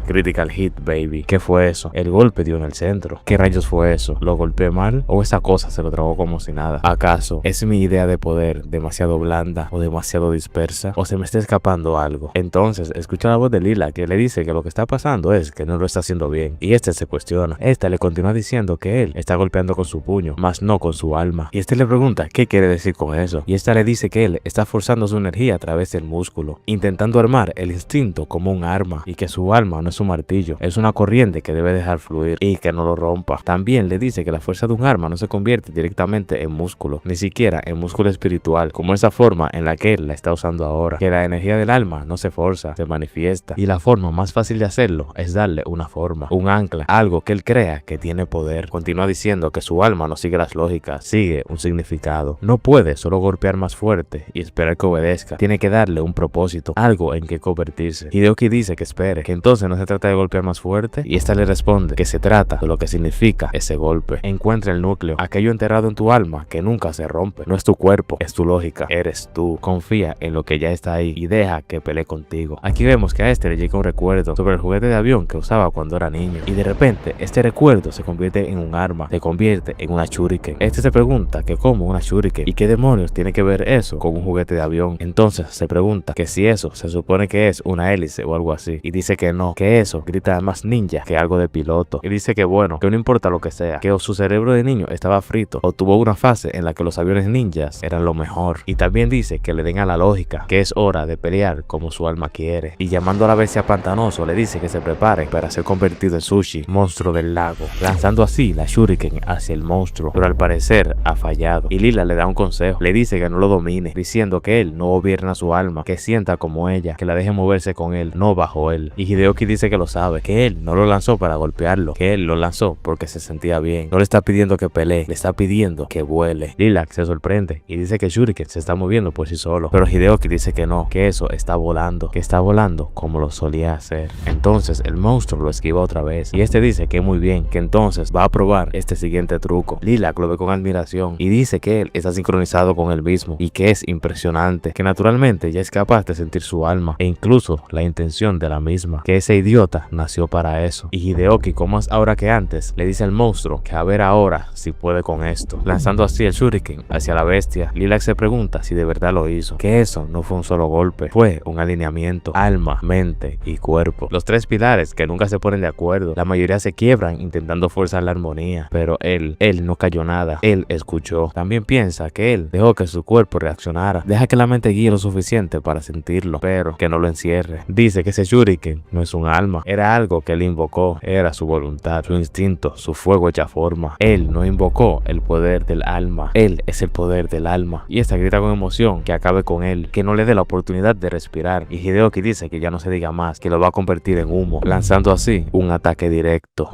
Critical hit, baby. ¿Qué fue eso? El golpe dio en el centro. ¿Qué rayos fue eso? ¿Lo golpeé mal? ¿O esa cosa se lo tragó como si nada? ¿Acaso es mi idea de poder demasiado blanda o demasiado dispersa? ¿O se me está escapando algo? Entonces, escucha la voz de Lila que le dice que lo que está pasando es que no lo está haciendo bien. Y este se cuestiona. Esta le continúa diciendo que él está golpeando con su puño, más no con su alma. Y este le pregunta qué quiere decir con eso. Y esta le dice que él está forzando su energía a través del músculo, intentando armar el instinto como un arma, y que su alma no es un martillo, es una corriente que debe dejar fluir y que no lo rompa. También le dice que la fuerza de un arma no se convierte directamente en músculo, ni siquiera en músculo espiritual, como esa forma en la que él la está usando ahora, que la energía del alma no se forza, se manifiesta, y la forma más fácil de hacerlo es darle una forma, un ancla, algo que él crea que tiene poder. Continúa diciendo que su alma no sigue las lógicas, sigue un significado. No puede solo golpear más fuerte y esperar que obedezca, tiene que darle un propósito, algo en que convertirse. Hideoki dice que espere, que entonces no se trata de golpear más fuerte, y esta le responde que se trata de lo que significa ese golpe. Encuentra el núcleo, aquello enterrado en tu alma que nunca se rompe. No es tu cuerpo, es tu lógica, eres tú. Confía en lo que ya está ahí y deja que pelee contigo. Aquí vemos que a este le llega un recuerdo sobre el juguete de avión que usaba cuando era niño, y de repente este recuerdo se convierte en un arma, se convierte en una shuriken. Este se pregunta que cómo una shuriken y qué demonios tiene que ver eso con un juguete de avión. Entonces se pregunta que si eso se supone que es una hélice o algo así, y dice que no, que eso grita más ninja que algo de piloto, y dice que bueno, que no importa lo que sea, que o su cerebro de niño estaba frito o tuvo una fase en la que los aviones ninjas eran lo mejor. Y también dice que le den a la lógica, que es hora de pelear como su alma quiere, y llamando a la bestia pantanoso le dice que se prepare para ser convertido en Sushi, monstruo del lago, lanzando así la shuriken hacia el monstruo, pero al parecer ha fallado, y Lila le da un consejo, le dice que no lo domine, diciendo que él no gobierna su alma, que sienta como ella, que la deje moverse con él, no bajo él. Y Hideoki dice que lo sabe, que él no lo lanzó para golpearlo, que él lo lanzó porque se sentía bien. No le está pidiendo que pelee, le está pidiendo que vuele. Lilac se sorprende y dice que Shuriken se está moviendo por sí solo, pero Hideoki dice que no, que eso está volando, que está volando como lo solía hacer. Entonces el monstruo lo esquiva otra vez, y este dice que muy bien, que entonces va a probar este siguiente truco. Lilac lo ve con admiración y dice que él está sincronizado con él mismo y que es impresionante, que naturalmente ya es capaz de sentir su alma e incluso la intención de la misma, que ese idiota nació para eso. Y Hideoki, con más ahora que antes, le dice al monstruo que a ver ahora si puede con esto, lanzando así el shuriken hacia la bestia. Lilac se pregunta si de verdad lo hizo, que eso no fue un solo golpe, fue un alineamiento, alma, mente y cuerpo, los tres pilares que nunca se ponen de acuerdo. La mayoría se quiebran intentando forzar la armonía, pero él no cayó nada, él escuchó. También piensa que él dejó que su cuerpo reaccionara, deja que la mente guíe lo suficiente para sentirlo, pero que no lo encierre. Dice que ese shuriken no es un alma, era algo que él invocó, era su voluntad, su instinto, su fuego hecha forma. Él no invocó el poder del alma, él es el poder del alma. Y esta grita con emoción que acabe con él, que no le dé la oportunidad de respirar. Y Hideoki dice que ya no se diga más, que lo va a convertir en humo, lanzando así un ataque directo.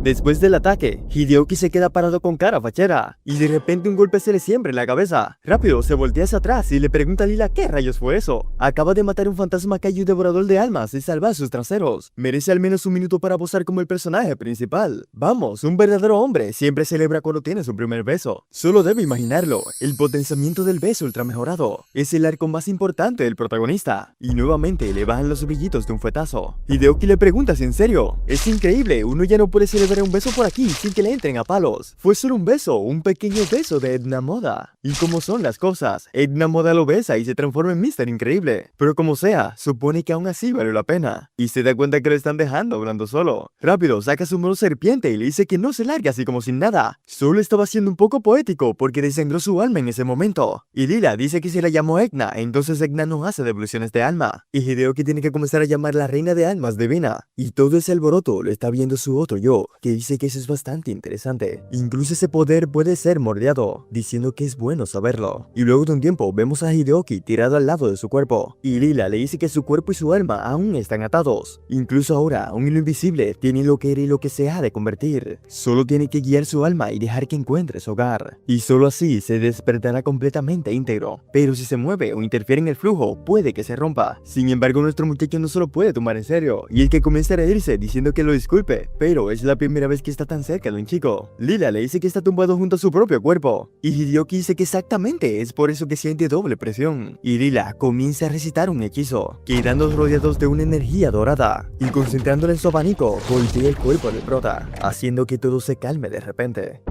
Después del ataque, Hideoki se queda parado con cara fachera, y de repente un golpe se le siembra en la cabeza. Rápido se voltea hacia atrás y le pregunta a Lila qué rayos fue eso. Acaba de matar un fantasma kaiju devorador de almas y salvar sus traseros. Merece al menos un minuto para posar como el personaje principal. Vamos, un verdadero hombre siempre celebra cuando tiene su primer beso. Solo debe imaginarlo, el potenciamiento del beso ultra mejorado. Es el arco más importante del protagonista. Y nuevamente le bajan los brillitos de un fuetazo. Hideoki le pregunta si en serio. Es increíble, uno ya no puede celebrar fuera un beso por aquí sin que le entren a palos. Fue solo un beso, un pequeño beso de Edna Moda. Y como son las cosas, Edna Moda lo besa y se transforma en Mr. Increíble. Pero como sea, supone que aún así valió la pena. Y se da cuenta que lo están dejando hablando solo. Rápido, saca su modo serpiente y le dice que no se largue así como sin nada. Solo estaba siendo un poco poético porque desangró su alma en ese momento. Y Lila dice que se la llamó Edna, entonces Edna no hace devoluciones de alma. Y Hideoki tiene que comenzar a llamar la reina de almas divina. Y todo ese alboroto lo está viendo su otro yo, que dice que eso es bastante interesante. Incluso ese poder puede ser moldeado, diciendo que es bueno saberlo. Y luego de un tiempo vemos a Hideoki tirado al lado de su cuerpo. Y Lila le dice que su cuerpo y su alma aún están atados. Incluso ahora, un hilo invisible tiene lo que era y lo que se ha de convertir. Solo tiene que guiar su alma y dejar que encuentre su hogar. Y solo así se despertará completamente íntegro. Pero si se mueve o interfiere en el flujo, puede que se rompa. Sin embargo, nuestro muchacho no se lo puede tomar en serio. Y el que comienza a reírse diciendo que lo disculpe. Pero es la primera vez que está tan cerca de un chico. Lila le dice que está tumbado junto a su propio cuerpo. Y Hideoki dice que exactamente es por eso que siente doble presión. Y Lila comienza a recitar un hechizo, quedando rodeados de una energía dorada. Y concentrándole en su abanico, voltea el cuerpo del prota, haciendo que todo se calme de repente.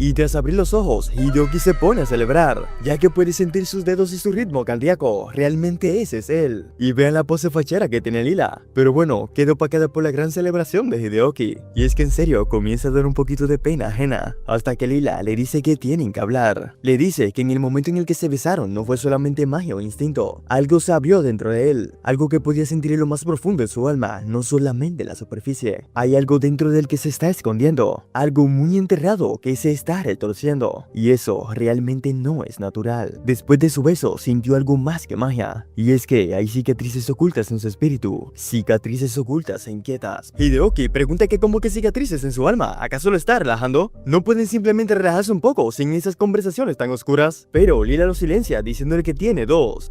Y tras abrir los ojos, Hideoki se pone a celebrar, ya que puede sentir sus dedos y su ritmo cardíaco. Realmente ese es él. Y vean la pose fachera que tiene Lila. Pero bueno, quedó opacada por la gran celebración de Hideoki. Y es que en serio comienza a dar un poquito de pena ajena, hasta que Lila le dice que tienen que hablar. Le dice que en el momento en el que se besaron no fue solamente magia o instinto. Algo se abrió dentro de él, algo que podía sentir en lo más profundo de su alma, no solamente la superficie. Hay algo dentro del que se está escondiendo, algo muy enterrado que se está retorciendo, y eso realmente no es natural. Después de su beso sintió algo más que magia, y es que hay cicatrices ocultas en su espíritu, cicatrices ocultas e inquietas. Hideoki pregunta que como que cicatrices en su alma, ¿acaso lo está relajando? ¿No pueden simplemente relajarse un poco sin esas conversaciones tan oscuras? Pero Lila lo silencia diciéndole que tiene dos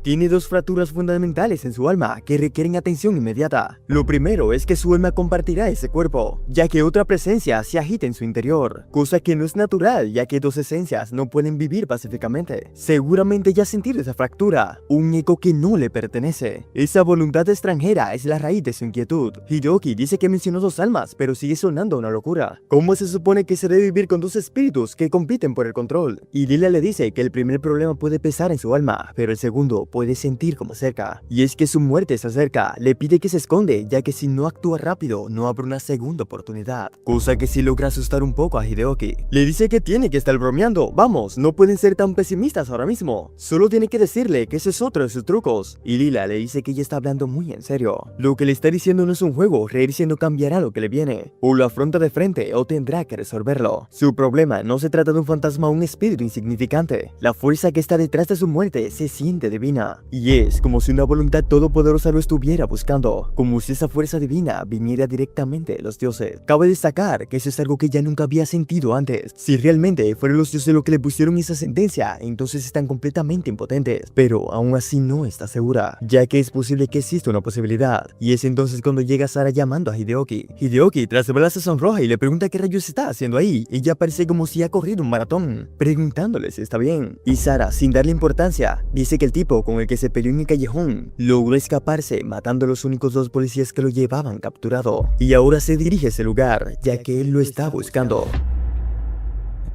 fracturas fundamentales en su alma que requieren atención inmediata. Lo primero es que su alma compartirá ese cuerpo, ya que otra presencia se agita en su interior, cosa que no es natural, ya que dos esencias no pueden vivir pacíficamente. Seguramente ya sentir esa fractura, un eco que no le pertenece. Esa voluntad extranjera es la raíz de su inquietud. Hideoki dice que mencionó dos almas, pero sigue sonando una locura. ¿Cómo se supone que se debe vivir con dos espíritus que compiten por el control? Y Lila le dice que el primer problema puede pesar en su alma, pero el segundo puede sentir como cerca. Y es que su muerte se acerca, le pide que se esconde, ya que si no actúa rápido, no habrá una segunda oportunidad. Cosa que sí logra asustar un poco a Hideoki. Le dice que tiene que estar bromeando, vamos, no pueden ser tan pesimistas ahora mismo. Solo tiene que decirle que ese es otro de sus trucos. Y Lila le dice que ella está hablando muy en serio. Lo que le está diciendo no es un juego, reírse no cambiará lo que le viene. O lo afronta de frente o tendrá que resolverlo. Su problema no se trata de un fantasma o un espíritu insignificante. La fuerza que está detrás de su muerte se siente divina. Y es como si una voluntad todopoderosa lo estuviera buscando. Como si esa fuerza divina viniera directamente de los dioses. Cabe destacar que eso es algo que ya nunca había sentido antes. Si realmente fueron los dioses los que le pusieron esa sentencia, entonces están completamente impotentes. Pero aún así no está segura, ya que es posible que exista una posibilidad. Y es entonces cuando llega Sara llamando a Hideoki. Hideoki tras verla se sonroja y le pregunta qué rayos está haciendo ahí. Ella parece como si ha corrido un maratón, preguntándole si está bien. Y Sara, sin darle importancia, dice que el tipo con el que se peleó en el callejón logró escaparse, matando a los únicos dos policías que lo llevaban capturado. Y ahora se dirige a ese lugar, ya que él lo está buscando.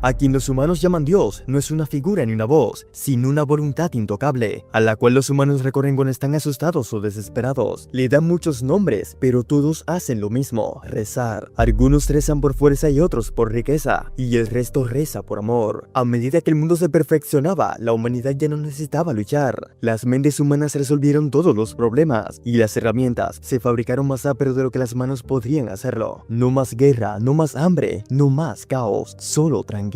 A quien los humanos llaman Dios no es una figura ni una voz, sino una voluntad intocable, a la cual los humanos recorren cuando están asustados o desesperados. Le dan muchos nombres, pero todos hacen lo mismo, rezar. Algunos rezan por fuerza y otros por riqueza, y el resto reza por amor. A medida que el mundo se perfeccionaba, la humanidad ya no necesitaba luchar. Las mentes humanas resolvieron todos los problemas, y las herramientas se fabricaron más rápido de lo que las manos podrían hacerlo. No más guerra, no más hambre, no más caos, solo tranquilidad.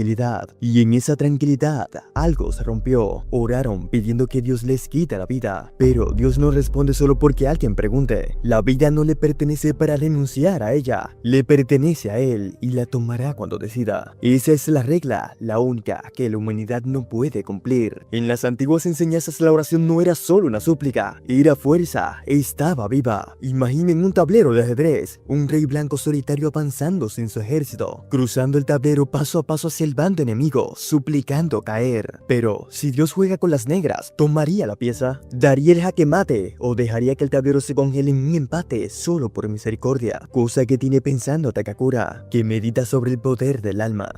Y en esa tranquilidad, algo se rompió. Oraron pidiendo que Dios les quite la vida. Pero Dios no responde solo porque alguien pregunte. La vida no le pertenece para renunciar a ella. Le pertenece a Él y la tomará cuando decida. Esa es la regla, la única que la humanidad no puede cumplir. En las antiguas enseñanzas la oración no era solo una súplica, era fuerza, estaba viva. Imaginen un tablero de ajedrez, un rey blanco solitario avanzando sin su ejército, cruzando el tablero paso a paso hacia el bando enemigo, suplicando caer. Pero, si Dios juega con las negras, ¿tomaría la pieza? ¿Daría el jaque mate? ¿O dejaría que el tablero se congele en un empate solo por misericordia? Cosa que tiene pensando Takakura, que medita sobre el poder del alma.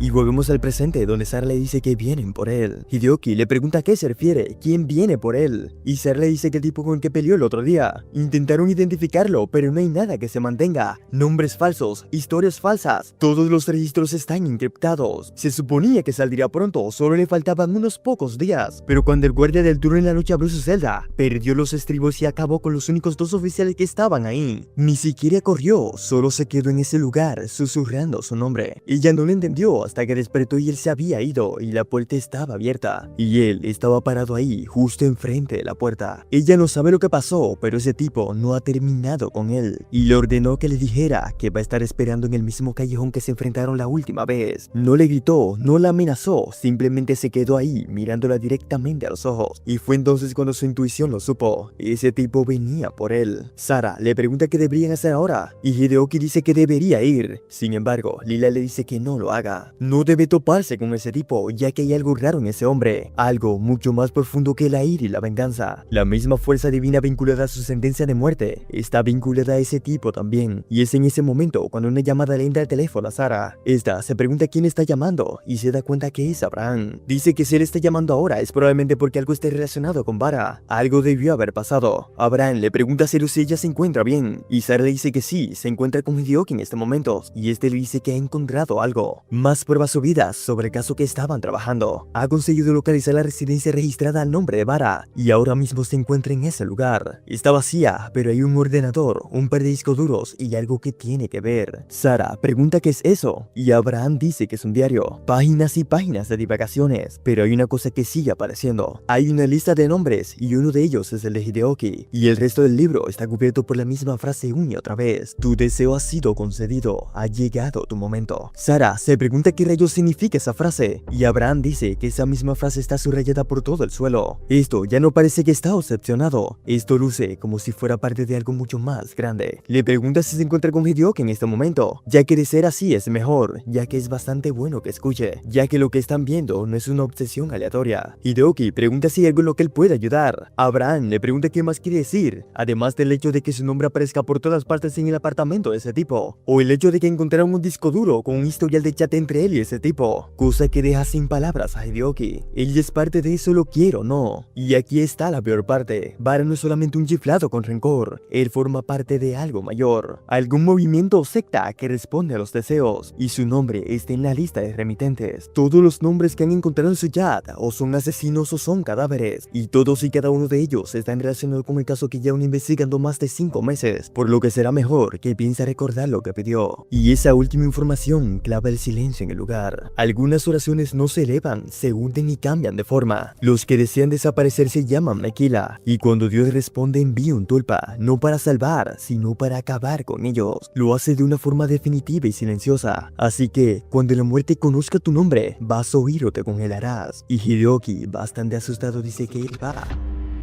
Y volvemos al presente, donde Sara le dice que vienen por él. Hideoki le pregunta a qué se refiere, quién viene por él. Y Sara le dice que el tipo con el que peleó el otro día. Intentaron identificarlo, pero no hay nada que se mantenga. Nombres falsos, historias falsas. Todos los registros están encriptados. Se suponía que saldría pronto, solo le faltaban unos pocos días. Pero cuando el guardia del turno en la noche abrió su celda, perdió los estribos y acabó con los únicos 2 oficiales que estaban ahí. Ni siquiera corrió, solo se quedó en ese lugar, susurrando su nombre. Ella no lo entendió hasta que despertó y él se había ido y la puerta estaba abierta. Y él estaba parado ahí, justo enfrente de la puerta. Ella no sabe lo que pasó, pero ese tipo no ha terminado con él. Y le ordenó que le dijera que va a estar esperando en el mismo callejón que se enfrentaron la última vez. No le gritó, no la amenazó, simplemente se quedó ahí, mirándola directamente a los ojos. Y fue entonces cuando su intuición lo supo. Ese tipo venía por él. Sara le pregunta qué deberían hacer ahora, y Hideoki dice que debería ir. Sin embargo, Lila le dice que no lo haga. No debe toparse con ese tipo, ya que hay algo raro en ese hombre, algo mucho más profundo que la ira y la venganza. La misma fuerza divina vinculada a su sentencia de muerte está vinculada a ese tipo también, y es en ese momento cuando una llamada le entra al teléfono a Sara. Esta se pregunta quién está llamando y se da cuenta que es Abraham. Dice que si él está llamando ahora es probablemente porque algo esté relacionado con Vara, algo debió haber pasado. Abraham le pregunta a Seru si ella se encuentra bien, y Sara le dice que sí, se encuentra con Hideoki en este momento, y este le dice que ha encontrado algo. Más pruebas subidas sobre el caso que estaban trabajando. Ha conseguido localizar la residencia registrada al nombre de Vara y ahora mismo se encuentra en ese lugar. Está vacía, pero hay un ordenador, un par de discos duros y algo que tiene que ver. Sara pregunta qué es eso y Abraham dice que es un diario. Páginas y páginas de divagaciones, pero hay una cosa que sigue apareciendo. Hay una lista de nombres y uno de ellos es el de Hideoki y el resto del libro está cubierto por la misma frase una y otra vez. Tu deseo ha sido concedido, ha llegado tu momento. Sara se pregunta qué rayos significa esa frase y Abraham dice que esa misma frase está subrayada por todo el suelo. Esto ya no parece que está obsesionado, esto luce como si fuera parte de algo mucho más grande. Le pregunta si se encuentra con Hideoki en este momento, ya que de ser así es mejor, ya que es bastante bueno que escuche, ya que lo que están viendo no es una obsesión aleatoria. Hideoki pregunta si hay algo en lo que él puede ayudar. Abraham le pregunta qué más quiere decir, además del hecho de que su nombre aparezca por todas partes en el apartamento de ese tipo, o el hecho de que encontraron un disco duro con un historial de chat entre él y ese tipo, cosa que deja sin palabras a Hideoki. Él es parte de eso, lo quiero o no. Y aquí está la peor parte. Vara no es solamente un chiflado con rencor, él forma parte de algo mayor, algún movimiento o secta que responde a los deseos, y su nombre está en la lista de remitentes. Todos los nombres que han encontrado en su chat o son asesinos o son cadáveres, y todos y cada uno de ellos están relacionados con el caso que llevan investigando más de 5 meses, por lo que será mejor que piense recordar lo que pidió. Y esa última información clava el silencio en el lugar. Algunas oraciones no se elevan, se hunden y cambian de forma. Los que desean desaparecer se llaman Mequila, y cuando Dios responde envía un tulpa, no para salvar, sino para acabar con ellos. Lo hace de una forma definitiva y silenciosa, así que cuando la muerte conozca tu nombre, vas a oír o te congelarás. Y Hideoki, bastante asustado, dice que él va.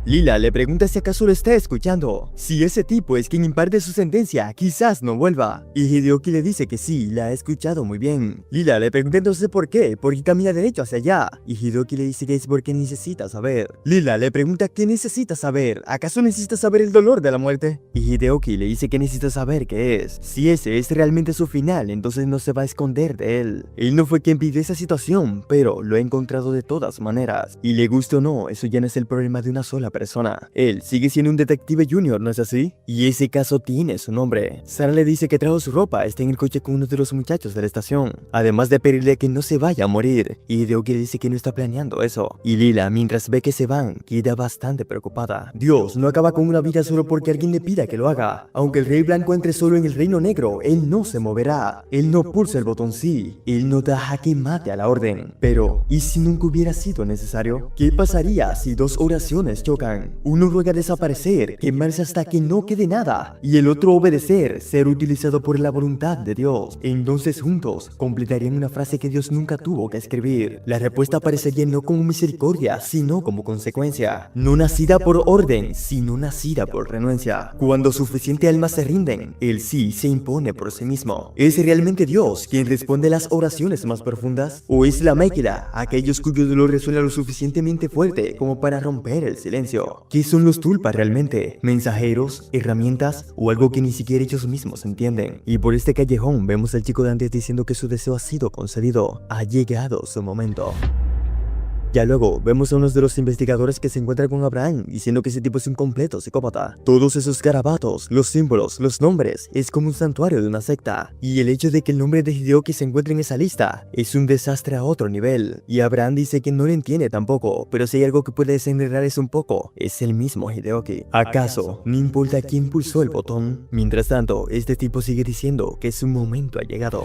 Lila le pregunta si acaso lo está escuchando. Si ese tipo es quien imparte su sentencia, quizás no vuelva. Y Hideoki le dice que sí, la ha escuchado muy bien. Lila le pregunta entonces por qué camina derecho hacia allá. Y Hideoki le dice que es porque necesita saber. Lila le pregunta qué necesita saber. ¿Acaso necesita saber el dolor de la muerte? Y Hideoki le dice que necesita saber qué es. Si ese es realmente su final, entonces no se va a esconder de él. Él no fue quien pidió esa situación, pero lo ha encontrado de todas maneras. Y le guste o no, eso ya no es el problema de una sola persona. Él sigue siendo un detective junior, ¿no es así? Y ese caso tiene su nombre. Sara le dice que trajo su ropa, está en el coche con uno de los muchachos de la estación, además de pedirle que no se vaya a morir. Y Hideoki le dice que no está planeando eso. Y Lila, mientras ve que se van, queda bastante preocupada. Dios no acaba con una vida solo porque alguien le pida que lo haga. Aunque el rey blanco entre solo en el reino negro, él no se moverá. Él no pulsa el botón sí. Él no da jaque mate a la orden. Pero, ¿y si nunca hubiera sido necesario? ¿Qué pasaría si 2 oraciones chocan? chocan. Uno ruega desaparecer, quemarse hasta que no quede nada, y el otro obedecer, ser utilizado por la voluntad de Dios. Entonces juntos completarían una frase que Dios nunca tuvo que escribir. La respuesta aparecería no como misericordia, sino como consecuencia. No nacida por orden, sino nacida por renuencia. Cuando suficiente almas se rinden, el sí se impone por sí mismo. ¿Es realmente Dios quien responde las oraciones más profundas? ¿O es la máquina, aquellos cuyo dolor resuena lo suficientemente fuerte como para romper el silencio? ¿Qué son los tulpas realmente? ¿Mensajeros? ¿Herramientas? ¿O algo que ni siquiera ellos mismos entienden? Y por este callejón vemos al chico de antes diciendo que su deseo ha sido concedido. Ha llegado su momento. Ya luego, vemos a uno de los investigadores que se encuentra con Abraham, diciendo que ese tipo es un completo psicópata. Todos esos garabatos, los símbolos, los nombres, es como un santuario de una secta. Y el hecho de que el nombre de Hideoki se encuentre en esa lista, es un desastre a otro nivel. Y Abraham dice que no lo entiende tampoco, pero si hay algo que puede desenredar eso un poco, es el mismo Hideoki. ¿Acaso no importa quién pulsó el botón? Mientras tanto, este tipo sigue diciendo que su momento ha llegado.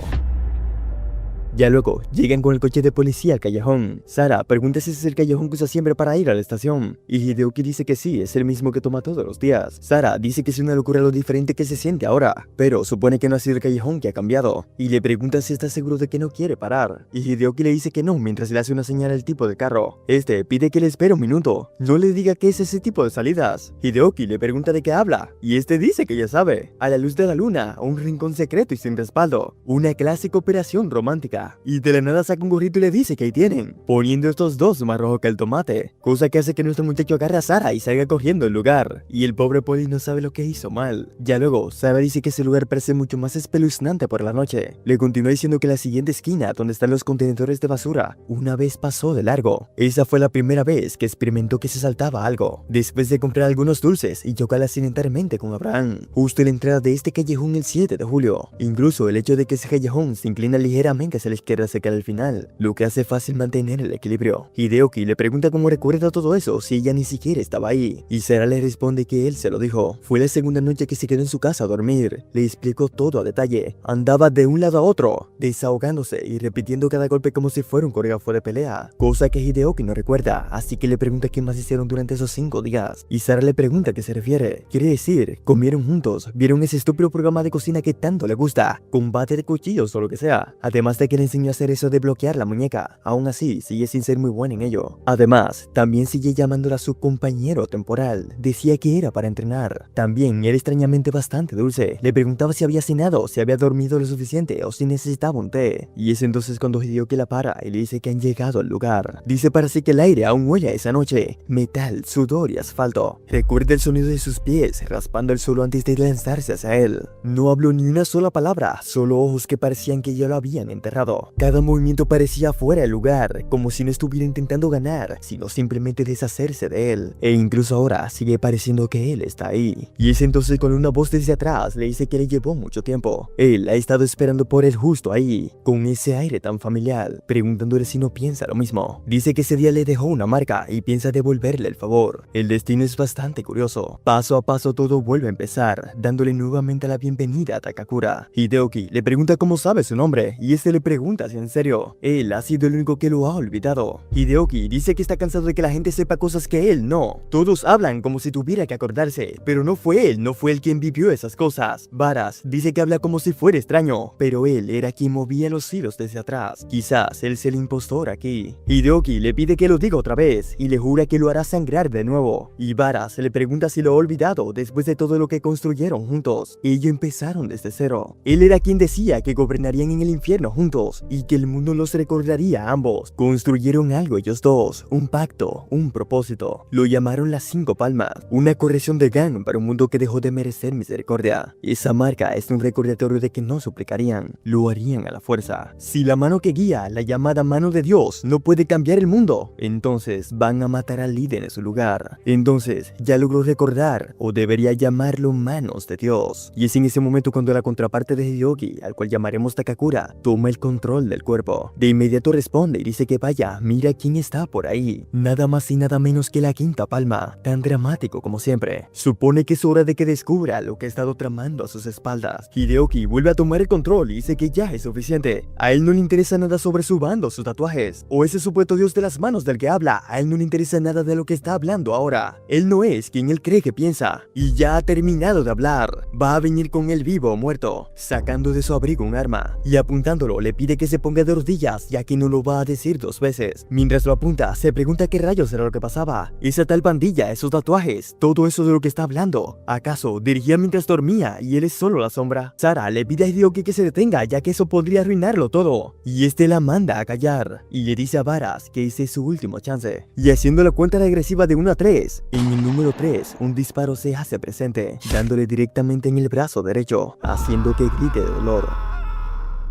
Ya luego, llegan con el coche de policía al callejón. Sara pregunta si ese es el callejón que usa siempre para ir a la estación. Y Hideoki dice que sí, es el mismo que toma todos los días. Sara dice que es una locura lo diferente que se siente ahora, pero supone que no ha sido el callejón que ha cambiado. Y le pregunta si está seguro de que no quiere parar. Y Hideoki le dice que no mientras le hace una señal al tipo de carro. Este pide que le espere un minuto. No le diga qué es ese tipo de salidas. Hideoki le pregunta de qué habla. Y este dice que ya sabe. A la luz de la luna, un rincón secreto y sin respaldo. Una clásica operación romántica. Y de la nada saca un gorrito y le dice que ahí tienen, poniendo estos dos más rojo que el tomate, cosa que hace que nuestro muchacho agarre a Sara y salga corriendo del lugar, y el pobre poli no sabe lo que hizo mal. Ya luego, Sara dice que ese lugar parece mucho más espeluznante por la noche. Le continúa diciendo que la siguiente esquina, donde están los contenedores de basura, una vez pasó de largo. Esa fue la primera vez que experimentó que se saltaba algo, después de comprar algunos dulces y chocar accidentalmente con Abraham, justo en la entrada de este callejón el 7 de julio. Incluso el hecho de que ese callejón se inclina ligeramente hacia la izquierda se queda al final, lo que hace fácil mantener el equilibrio. Hideoki le pregunta cómo recuerda todo eso si ella ni siquiera estaba ahí, y Sara le responde que él se lo dijo. Fue la segunda noche que se quedó en su casa a dormir. Le explicó todo a detalle. Andaba de un lado a otro, desahogándose y repitiendo cada golpe como si fuera un coreógrafo de pelea, cosa que Hideoki no recuerda, así que le pregunta qué más hicieron durante esos 5 días. Y Sara le pregunta a qué se refiere. Quiere decir, comieron juntos, vieron ese estúpido programa de cocina que tanto le gusta, combate de cuchillos o lo que sea, además de que le enseñó a hacer eso de bloquear la muñeca. Aún así, sigue sin ser muy buena en ello. Además, también sigue llamándola a su compañero temporal. Decía que era para entrenar. También era extrañamente bastante dulce. Le preguntaba si había cenado, si había dormido lo suficiente o si necesitaba un té. Y es entonces cuando Hideoki la para y le dice que han llegado al lugar. Dice para sí que el aire aún huele a esa noche. Metal, sudor y asfalto. Recuerda el sonido de sus pies raspando el suelo antes de lanzarse hacia él. No habló ni una sola palabra, solo ojos que parecían que ya lo habían enterrado. Cada movimiento parecía fuera de lugar, como si no estuviera intentando ganar, sino simplemente deshacerse de él. E incluso ahora sigue pareciendo que él está ahí. Y es entonces cuando una voz desde atrás le dice que le llevó mucho tiempo. Él ha estado esperando por él justo ahí, con ese aire tan familiar, preguntándole si no piensa lo mismo. Dice que ese día le dejó una marca y piensa devolverle el favor. El destino es bastante curioso. Paso a paso todo vuelve a empezar, dándole nuevamente la bienvenida a Takakura. Hideoki le pregunta cómo sabe su nombre, y este le pregunta si en serio. Él ha sido el único que lo ha olvidado. Hideoki dice que está cansado de que la gente sepa cosas que él no. Todos hablan como si tuviera que acordarse, pero no fue él quien vivió esas cosas. Varas dice que habla como si fuera extraño, pero él era quien movía los hilos desde atrás. Quizás él es el impostor aquí. Hideoki le pide que lo diga otra vez y le jura que lo hará sangrar de nuevo. Y Varas le pregunta si lo ha olvidado después de todo lo que construyeron juntos. Ellos empezaron desde cero. Él era quien decía que gobernarían en el infierno juntos y que el mundo los recordaría a ambos. Construyeron algo ellos dos, un pacto, un propósito. Lo llamaron las 5 palmas, una corrección de Gan para un mundo que dejó de merecer misericordia. Esa marca es un recordatorio de que no suplicarían, lo harían a la fuerza. Si la mano que guía, la llamada mano de Dios, no puede cambiar el mundo, entonces van a matar al líder en su lugar. Entonces ya logró recordar, o debería llamarlo manos de Dios. Y es en ese momento cuando la contraparte de Hideoki, al cual llamaremos Takakura, toma el control control del cuerpo. De inmediato responde y dice que vaya, mira quién está por ahí. Nada más y nada menos que la Quinta Palma, tan dramático como siempre. Supone que es hora de que descubra lo que ha estado tramando a sus espaldas. Hideoki vuelve a tomar el control y dice que ya es suficiente. A él no le interesa nada sobre su bando, sus tatuajes, o ese supuesto dios de las manos del que habla. A él no le interesa nada de lo que está hablando ahora. Él no es quien él cree que piensa, y ya ha terminado de hablar. Va a venir con él vivo o muerto, sacando de su abrigo un arma, y apuntándolo le pide que se ponga de rodillas, ya que no lo va a decir 2 veces. Mientras lo apunta, se pregunta qué rayos era lo que pasaba. Esa tal pandilla, esos tatuajes, todo eso de lo que está hablando. ¿Acaso dirigía mientras dormía y él es solo la sombra? Sara le pide a Hideoki que se detenga, ya que eso podría arruinarlo todo, y este la manda a callar, y le dice a Varas que ese es su último chance. Y haciendo la cuenta regresiva de 1 a 3, en el número 3, un disparo se hace presente, dándole directamente en el brazo derecho, haciendo que grite de dolor.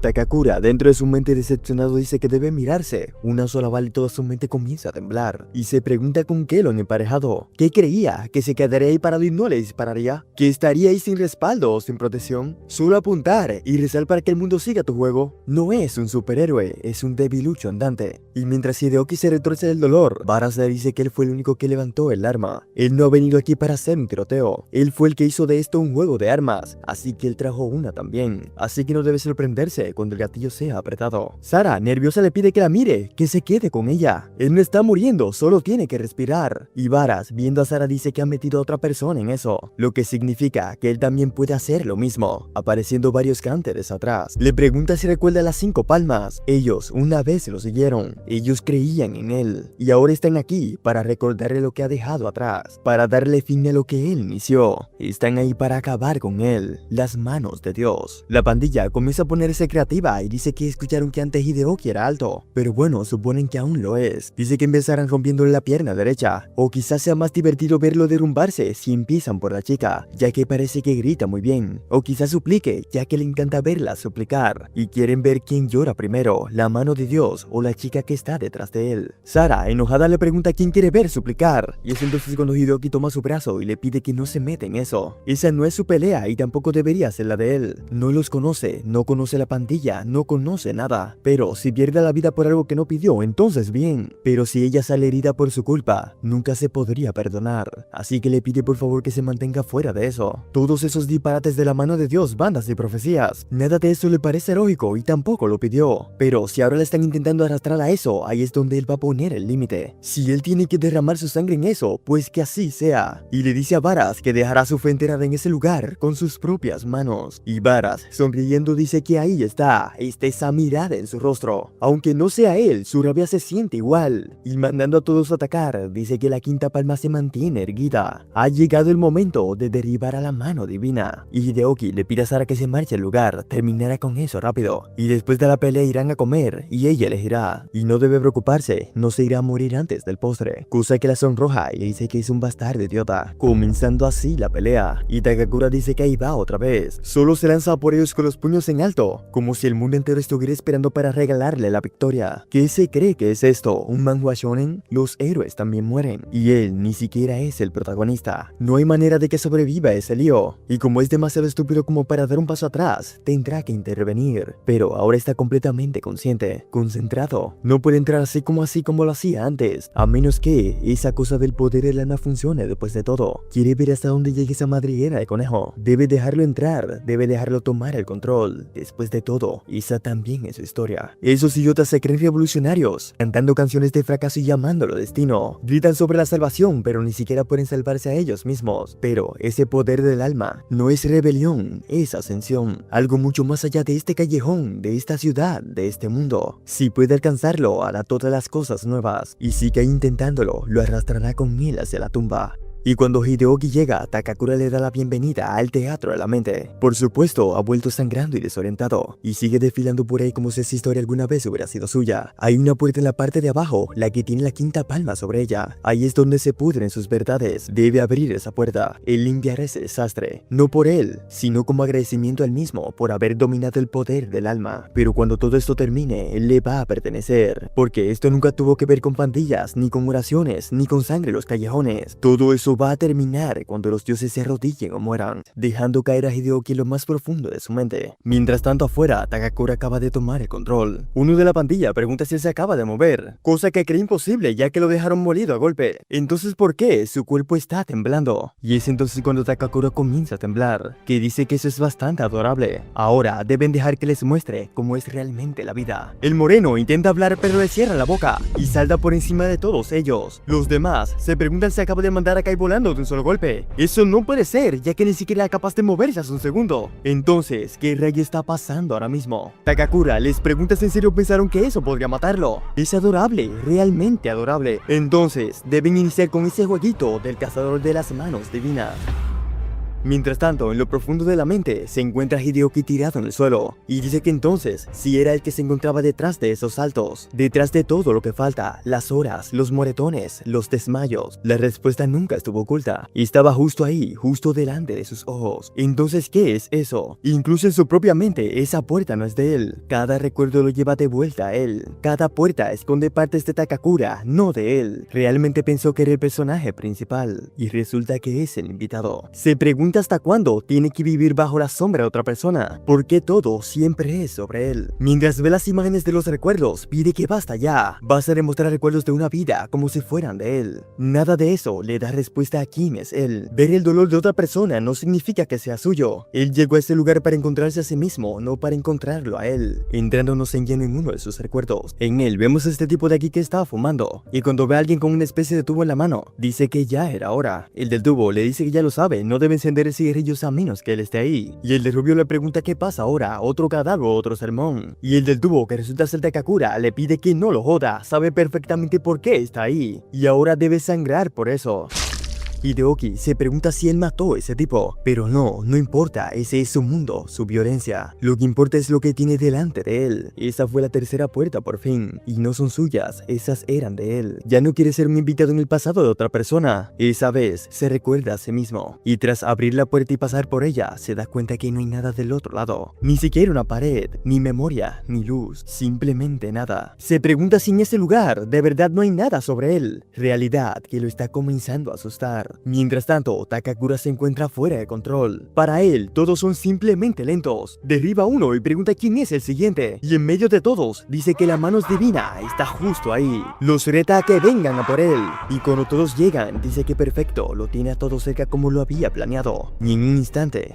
Takakura, dentro de su mente decepcionado, dice que debe mirarse. Una sola bala y toda su mente comienza a temblar. Y se pregunta con Kelon emparejado. ¿Qué creía? ¿Que se quedaría ahí parado y no le dispararía? ¿Que estaría ahí sin respaldo o sin protección? Solo apuntar y rezar para que el mundo siga tu juego. No es un superhéroe, es un debilucho andante. Y mientras Hideoki se retorce del dolor, Varas le dice que él fue el único que levantó el arma. Él no ha venido aquí para hacer un tiroteo. Él fue el que hizo de esto un juego de armas, así que él trajo una también. Así que no debe sorprenderse cuando el gatillo sea apretado. Sara, nerviosa, le pide que la mire, que se quede con ella. Él no está muriendo, solo tiene que respirar. Y Varas, viendo a Sara, dice que ha metido a otra persona en eso, lo que significa que él también puede hacer lo mismo, apareciendo varios cánteres atrás. Le pregunta si recuerda las 5 palmas. Ellos una vez lo siguieron, ellos creían en él, y ahora están aquí para recordarle lo que ha dejado atrás, para darle fin a lo que él inició. Están ahí para acabar con él, las manos de Dios. La pandilla comienza a ponerse creativa y dice que escucharon que antes Hideoki era alto, pero bueno, suponen que aún lo es. Dice que empezarán rompiéndole la pierna derecha, o quizás sea más divertido verlo derrumbarse si empiezan por la chica, ya que parece que grita muy bien, o quizás suplique, ya que le encanta verla suplicar, y quieren ver quién llora primero, la mano de Dios o la chica que está detrás de él. Sara, enojada, le pregunta quién quiere ver suplicar, y es entonces cuando Hideoki toma su brazo y le pide que no se meta en eso. Esa no es su pelea y tampoco debería ser la de él. No los conoce, no conoce la pandilla, no conoce nada, pero si pierde la vida por algo que no pidió, entonces bien, pero si ella sale herida por su culpa, nunca se podría perdonar, así que le pide por favor que se mantenga fuera de eso. Todos esos disparates de la mano de Dios, bandas y profecías, nada de eso le parece lógico y tampoco lo pidió, pero si ahora le están intentando arrastrar a eso, ahí es donde él va a poner el límite. Si él tiene que derramar su sangre en eso, pues que así sea, y le dice a Varas que dejará su fe enterrada en ese lugar con sus propias manos, y Varas, sonriendo, dice que ahí está esa mirada en su rostro. Aunque no sea él, su rabia se siente igual. Y mandando a todos a atacar, dice que la Quinta Palma se mantiene erguida. Ha llegado el momento de derribar a la mano divina. Y Hideoki le pide a Sara que se marche al lugar, terminará con eso rápido. Y después de la pelea irán a comer, y ella elegirá. Y no debe preocuparse, no se irá a morir antes del postre. Cosa que la sonroja y le dice que es un bastardo idiota. Comenzando así la pelea. Y Takakura dice que ahí va otra vez. Solo se lanza por ellos con los puños en alto, como si el mundo entero estuviera esperando para regalarle la victoria. ¿Qué se cree que es esto? ¿Un manhwa shonen? Los héroes también mueren, y él ni siquiera es el protagonista. No hay manera de que sobreviva ese lío, y como es demasiado estúpido como para dar un paso atrás, tendrá que intervenir. Pero ahora está completamente consciente, concentrado. No puede entrar así como lo hacía antes, a menos que esa cosa del poder del alma funcione después de todo. Quiere ver hasta dónde llegue esa madriguera de conejo. Debe dejarlo entrar, debe dejarlo tomar el control. Después de todo, esa también es su historia. Esos idiotas se creen revolucionarios, cantando canciones de fracaso y llamándolo destino. Gritan sobre la salvación, pero ni siquiera pueden salvarse a ellos mismos. Pero ese poder del alma no es rebelión, es ascensión. Algo mucho más allá de este callejón, de esta ciudad, de este mundo. Si puede alcanzarlo, hará todas las cosas nuevas. Y si cae intentándolo, lo arrastrará con él hacia la tumba. Y cuando Hideoki llega, Takakura le da la bienvenida al teatro de la mente. Por supuesto, ha vuelto sangrando y desorientado, y sigue desfilando por ahí como si esa historia alguna vez hubiera sido suya. Hay una puerta en la parte de abajo, la que tiene la Quinta Palma sobre ella. Ahí es donde se pudren sus verdades. Debe abrir esa puerta y limpiar ese desastre. No por él, sino como agradecimiento al mismo por haber dominado el poder del alma. Pero cuando todo esto termine, él le va a pertenecer. Porque esto nunca tuvo que ver con pandillas, ni con oraciones, ni con sangre en los callejones. Todo eso Esto va a terminar cuando los dioses se arrodillen o mueran, dejando caer a Hideoki en lo más profundo de su mente. Mientras tanto afuera, Takakura acaba de tomar el control. Uno de la pandilla pregunta si él se acaba de mover, cosa que cree imposible ya que lo dejaron molido a golpe. Entonces, ¿por qué su cuerpo está temblando? Y es entonces cuando Takakura comienza a temblar, que dice que eso es bastante adorable. Ahora deben dejar que les muestre cómo es realmente la vida. El moreno intenta hablar pero le cierra la boca y salta por encima de todos ellos. Los demás se preguntan si acaba de mandar a Kai volando de un solo golpe. Eso no puede ser, ya que ni siquiera era capaz de moverse hace un segundo. Entonces, ¿qué rayo está pasando ahora mismo? Takakura les pregunta si en serio pensaron que eso podría matarlo. Es adorable, realmente adorable. Entonces, deben iniciar con ese jueguito del cazador de las manos divinas. Mientras tanto, en lo profundo de la mente, se encuentra Hideoki tirado en el suelo, y dice que entonces, si era el que se encontraba detrás de esos saltos, detrás de todo lo que falta, las horas, los moretones, los desmayos, la respuesta nunca estuvo oculta, y estaba justo ahí, justo delante de sus ojos. Entonces, ¿qué es eso? Incluso en su propia mente, esa puerta no es de él, cada recuerdo lo lleva de vuelta a él, cada puerta esconde partes de Takakura, no de él. Realmente pensó que era el personaje principal, y resulta que es el invitado. Se pregunta hasta cuándo tiene que vivir bajo la sombra de otra persona, porque todo siempre es sobre él. Mientras ve las imágenes de los recuerdos, pide que basta ya. Vas a demostrar recuerdos de una vida como si fueran de él. Nada de eso le da respuesta a quién es él. Ver el dolor de otra persona no significa que sea suyo. Él llegó a este lugar para encontrarse a sí mismo, no para encontrarlo a él. Entrándonos en lleno en uno de sus recuerdos. En él vemos a este tipo de aquí que estaba fumando, y cuando ve a alguien con una especie de tubo en la mano, dice que ya era hora. El del tubo le dice que ya lo sabe, no debe encender cigarrillos a menos que él esté ahí. Y el de rubio le pregunta qué pasa ahora, otro cadáver, otro sermón. Y el del tubo, que resulta ser Takakura, le pide que no lo joda, sabe perfectamente por qué está ahí. Y ahora debe sangrar por eso. Hideoki se pregunta si él mató a ese tipo, pero no importa, ese es su mundo, su violencia. Lo que importa es lo que tiene delante de él. Esa fue la tercera puerta por fin, y no son suyas, esas eran de él. Ya no quiere ser un invitado en el pasado de otra persona. Esa vez se recuerda a sí mismo, y tras abrir la puerta y pasar por ella, se da cuenta que no hay nada del otro lado. Ni siquiera una pared, ni memoria, ni luz, simplemente nada. Se pregunta si en ese lugar de verdad no hay nada sobre él, realidad que lo está comenzando a asustar. Mientras tanto, Takakura se encuentra fuera de control. Para él, todos son simplemente lentos. Derriba a uno y pregunta quién es el siguiente. Y en medio de todos, dice que la mano divina está justo ahí. Los reta a que vengan a por él. Y cuando todos llegan, dice que perfecto, lo tiene a todos cerca como lo había planeado. Y en un instante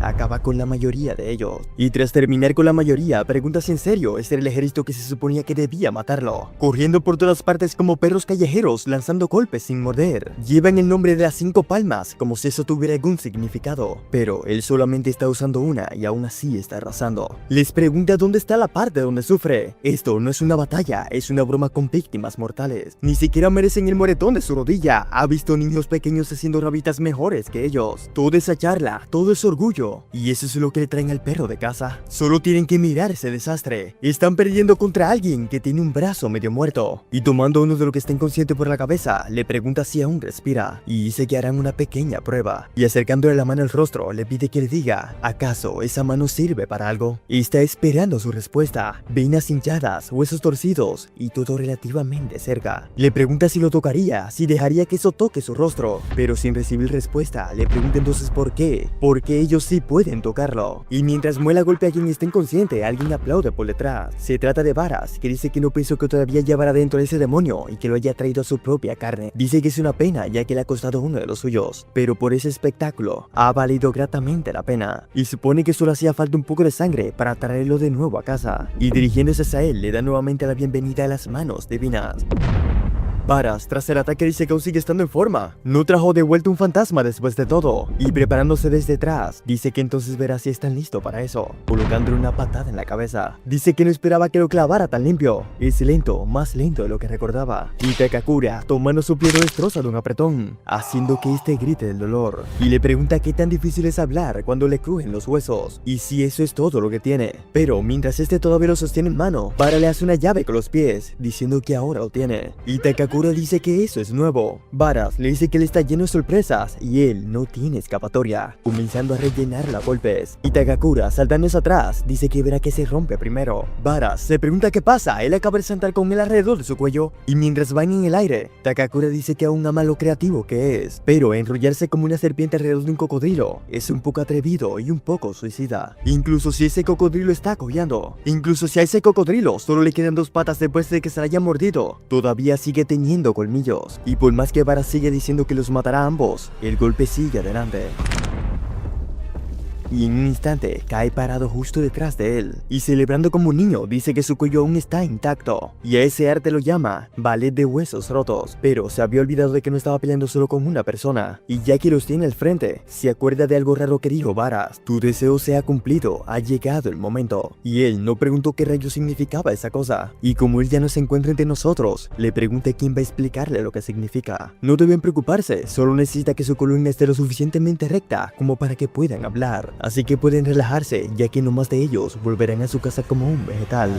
acaba con la mayoría de ellos. Y tras terminar con la mayoría, pregunta si en serio ese era el ejército que se suponía que debía matarlo. Corriendo por todas partes como perros callejeros, lanzando golpes sin morder. Llevan el nombre de las 5 palmas, como si eso tuviera algún significado. Pero él solamente está usando una y aún así está arrasando. Les pregunta dónde está la parte donde sufre. Esto no es una batalla, es una broma con víctimas mortales. Ni siquiera merecen el moretón de su rodilla. Ha visto niños pequeños haciendo rabitas mejores que ellos. Toda esa charla, todo ese orgullo. Y eso es lo que le traen al perro de casa. Solo tienen que mirar ese desastre. Están perdiendo contra alguien que tiene un brazo medio muerto. Y tomando a uno de los que está inconsciente por la cabeza, le pregunta si aún respira. Y dice que harán una pequeña prueba. Y acercándole la mano al rostro, le pide que le diga, ¿acaso esa mano sirve para algo? Y está esperando su respuesta. Venas hinchadas, huesos torcidos y todo relativamente cerca. Le pregunta si lo tocaría, si dejaría que eso toque su rostro. Pero sin recibir respuesta, le pregunta entonces por qué. Porque ellos sí pueden tocarlo. Y mientras muela golpea a quien está inconsciente, alguien aplaude por detrás. Se trata de Varas, que dice que no pensó que todavía llevara dentro de ese demonio y que lo haya traído a su propia carne. Dice que es una pena ya que le ha costado uno de los suyos, pero por ese espectáculo ha valido gratamente la pena. Y supone que solo hacía falta un poco de sangre para traerlo de nuevo a casa. Y dirigiéndose hacia él, le da nuevamente la bienvenida a las manos divinas. Varas, tras el ataque, dice que aún sigue estando en forma. No trajo de vuelta un fantasma después de todo. Y preparándose desde atrás, dice que entonces verá si están listos para eso, colocándole una patada en la cabeza. Dice que no esperaba que lo clavara tan limpio. Es lento, más lento de lo que recordaba. Y Takakura, tomando su pie, lo destroza de un apretón, haciendo que este grite del dolor. Y le pregunta qué tan difícil es hablar cuando le crujen los huesos, y si eso es todo lo que tiene. Pero mientras este todavía lo sostiene en mano, Vara le hace una llave con los pies, diciendo que ahora lo tiene. Y Takakura Takakura dice que eso es nuevo. Varas le dice que él está lleno de sorpresas y él no tiene escapatoria, comenzando a rellenarla a golpes. Y Takakura, saltándose atrás, dice que verá que se rompe primero. Varas se pregunta qué pasa, él acaba de saltar con él alrededor de su cuello, y mientras van en el aire, Takakura dice que aún ama lo creativo que es, pero enrollarse como una serpiente alrededor de un cocodrilo es un poco atrevido y un poco suicida. Incluso si ese cocodrilo está cojeando, incluso si a ese cocodrilo solo le quedan 2 patas después de que se la haya mordido, todavía sigue teniendo colmillos, y por más que Varas sigue diciendo que los matará a ambos, el golpe sigue adelante. Y en un instante cae parado justo detrás de él, y celebrando como un niño dice que su cuello aún está intacto, y a ese arte lo llama ballet de huesos rotos, pero se había olvidado de que no estaba peleando solo con una persona, y ya que los tiene al frente, se acuerda de algo raro que dijo Varas: tu deseo se ha cumplido, ha llegado el momento, y él no preguntó qué rayos significaba esa cosa, y como él ya no se encuentra entre nosotros, le pregunta quién va a explicarle lo que significa. No deben preocuparse, solo necesita que su columna esté lo suficientemente recta como para que puedan hablar. Así que pueden relajarse, ya que no más de ellos volverán a su casa como un vegetal.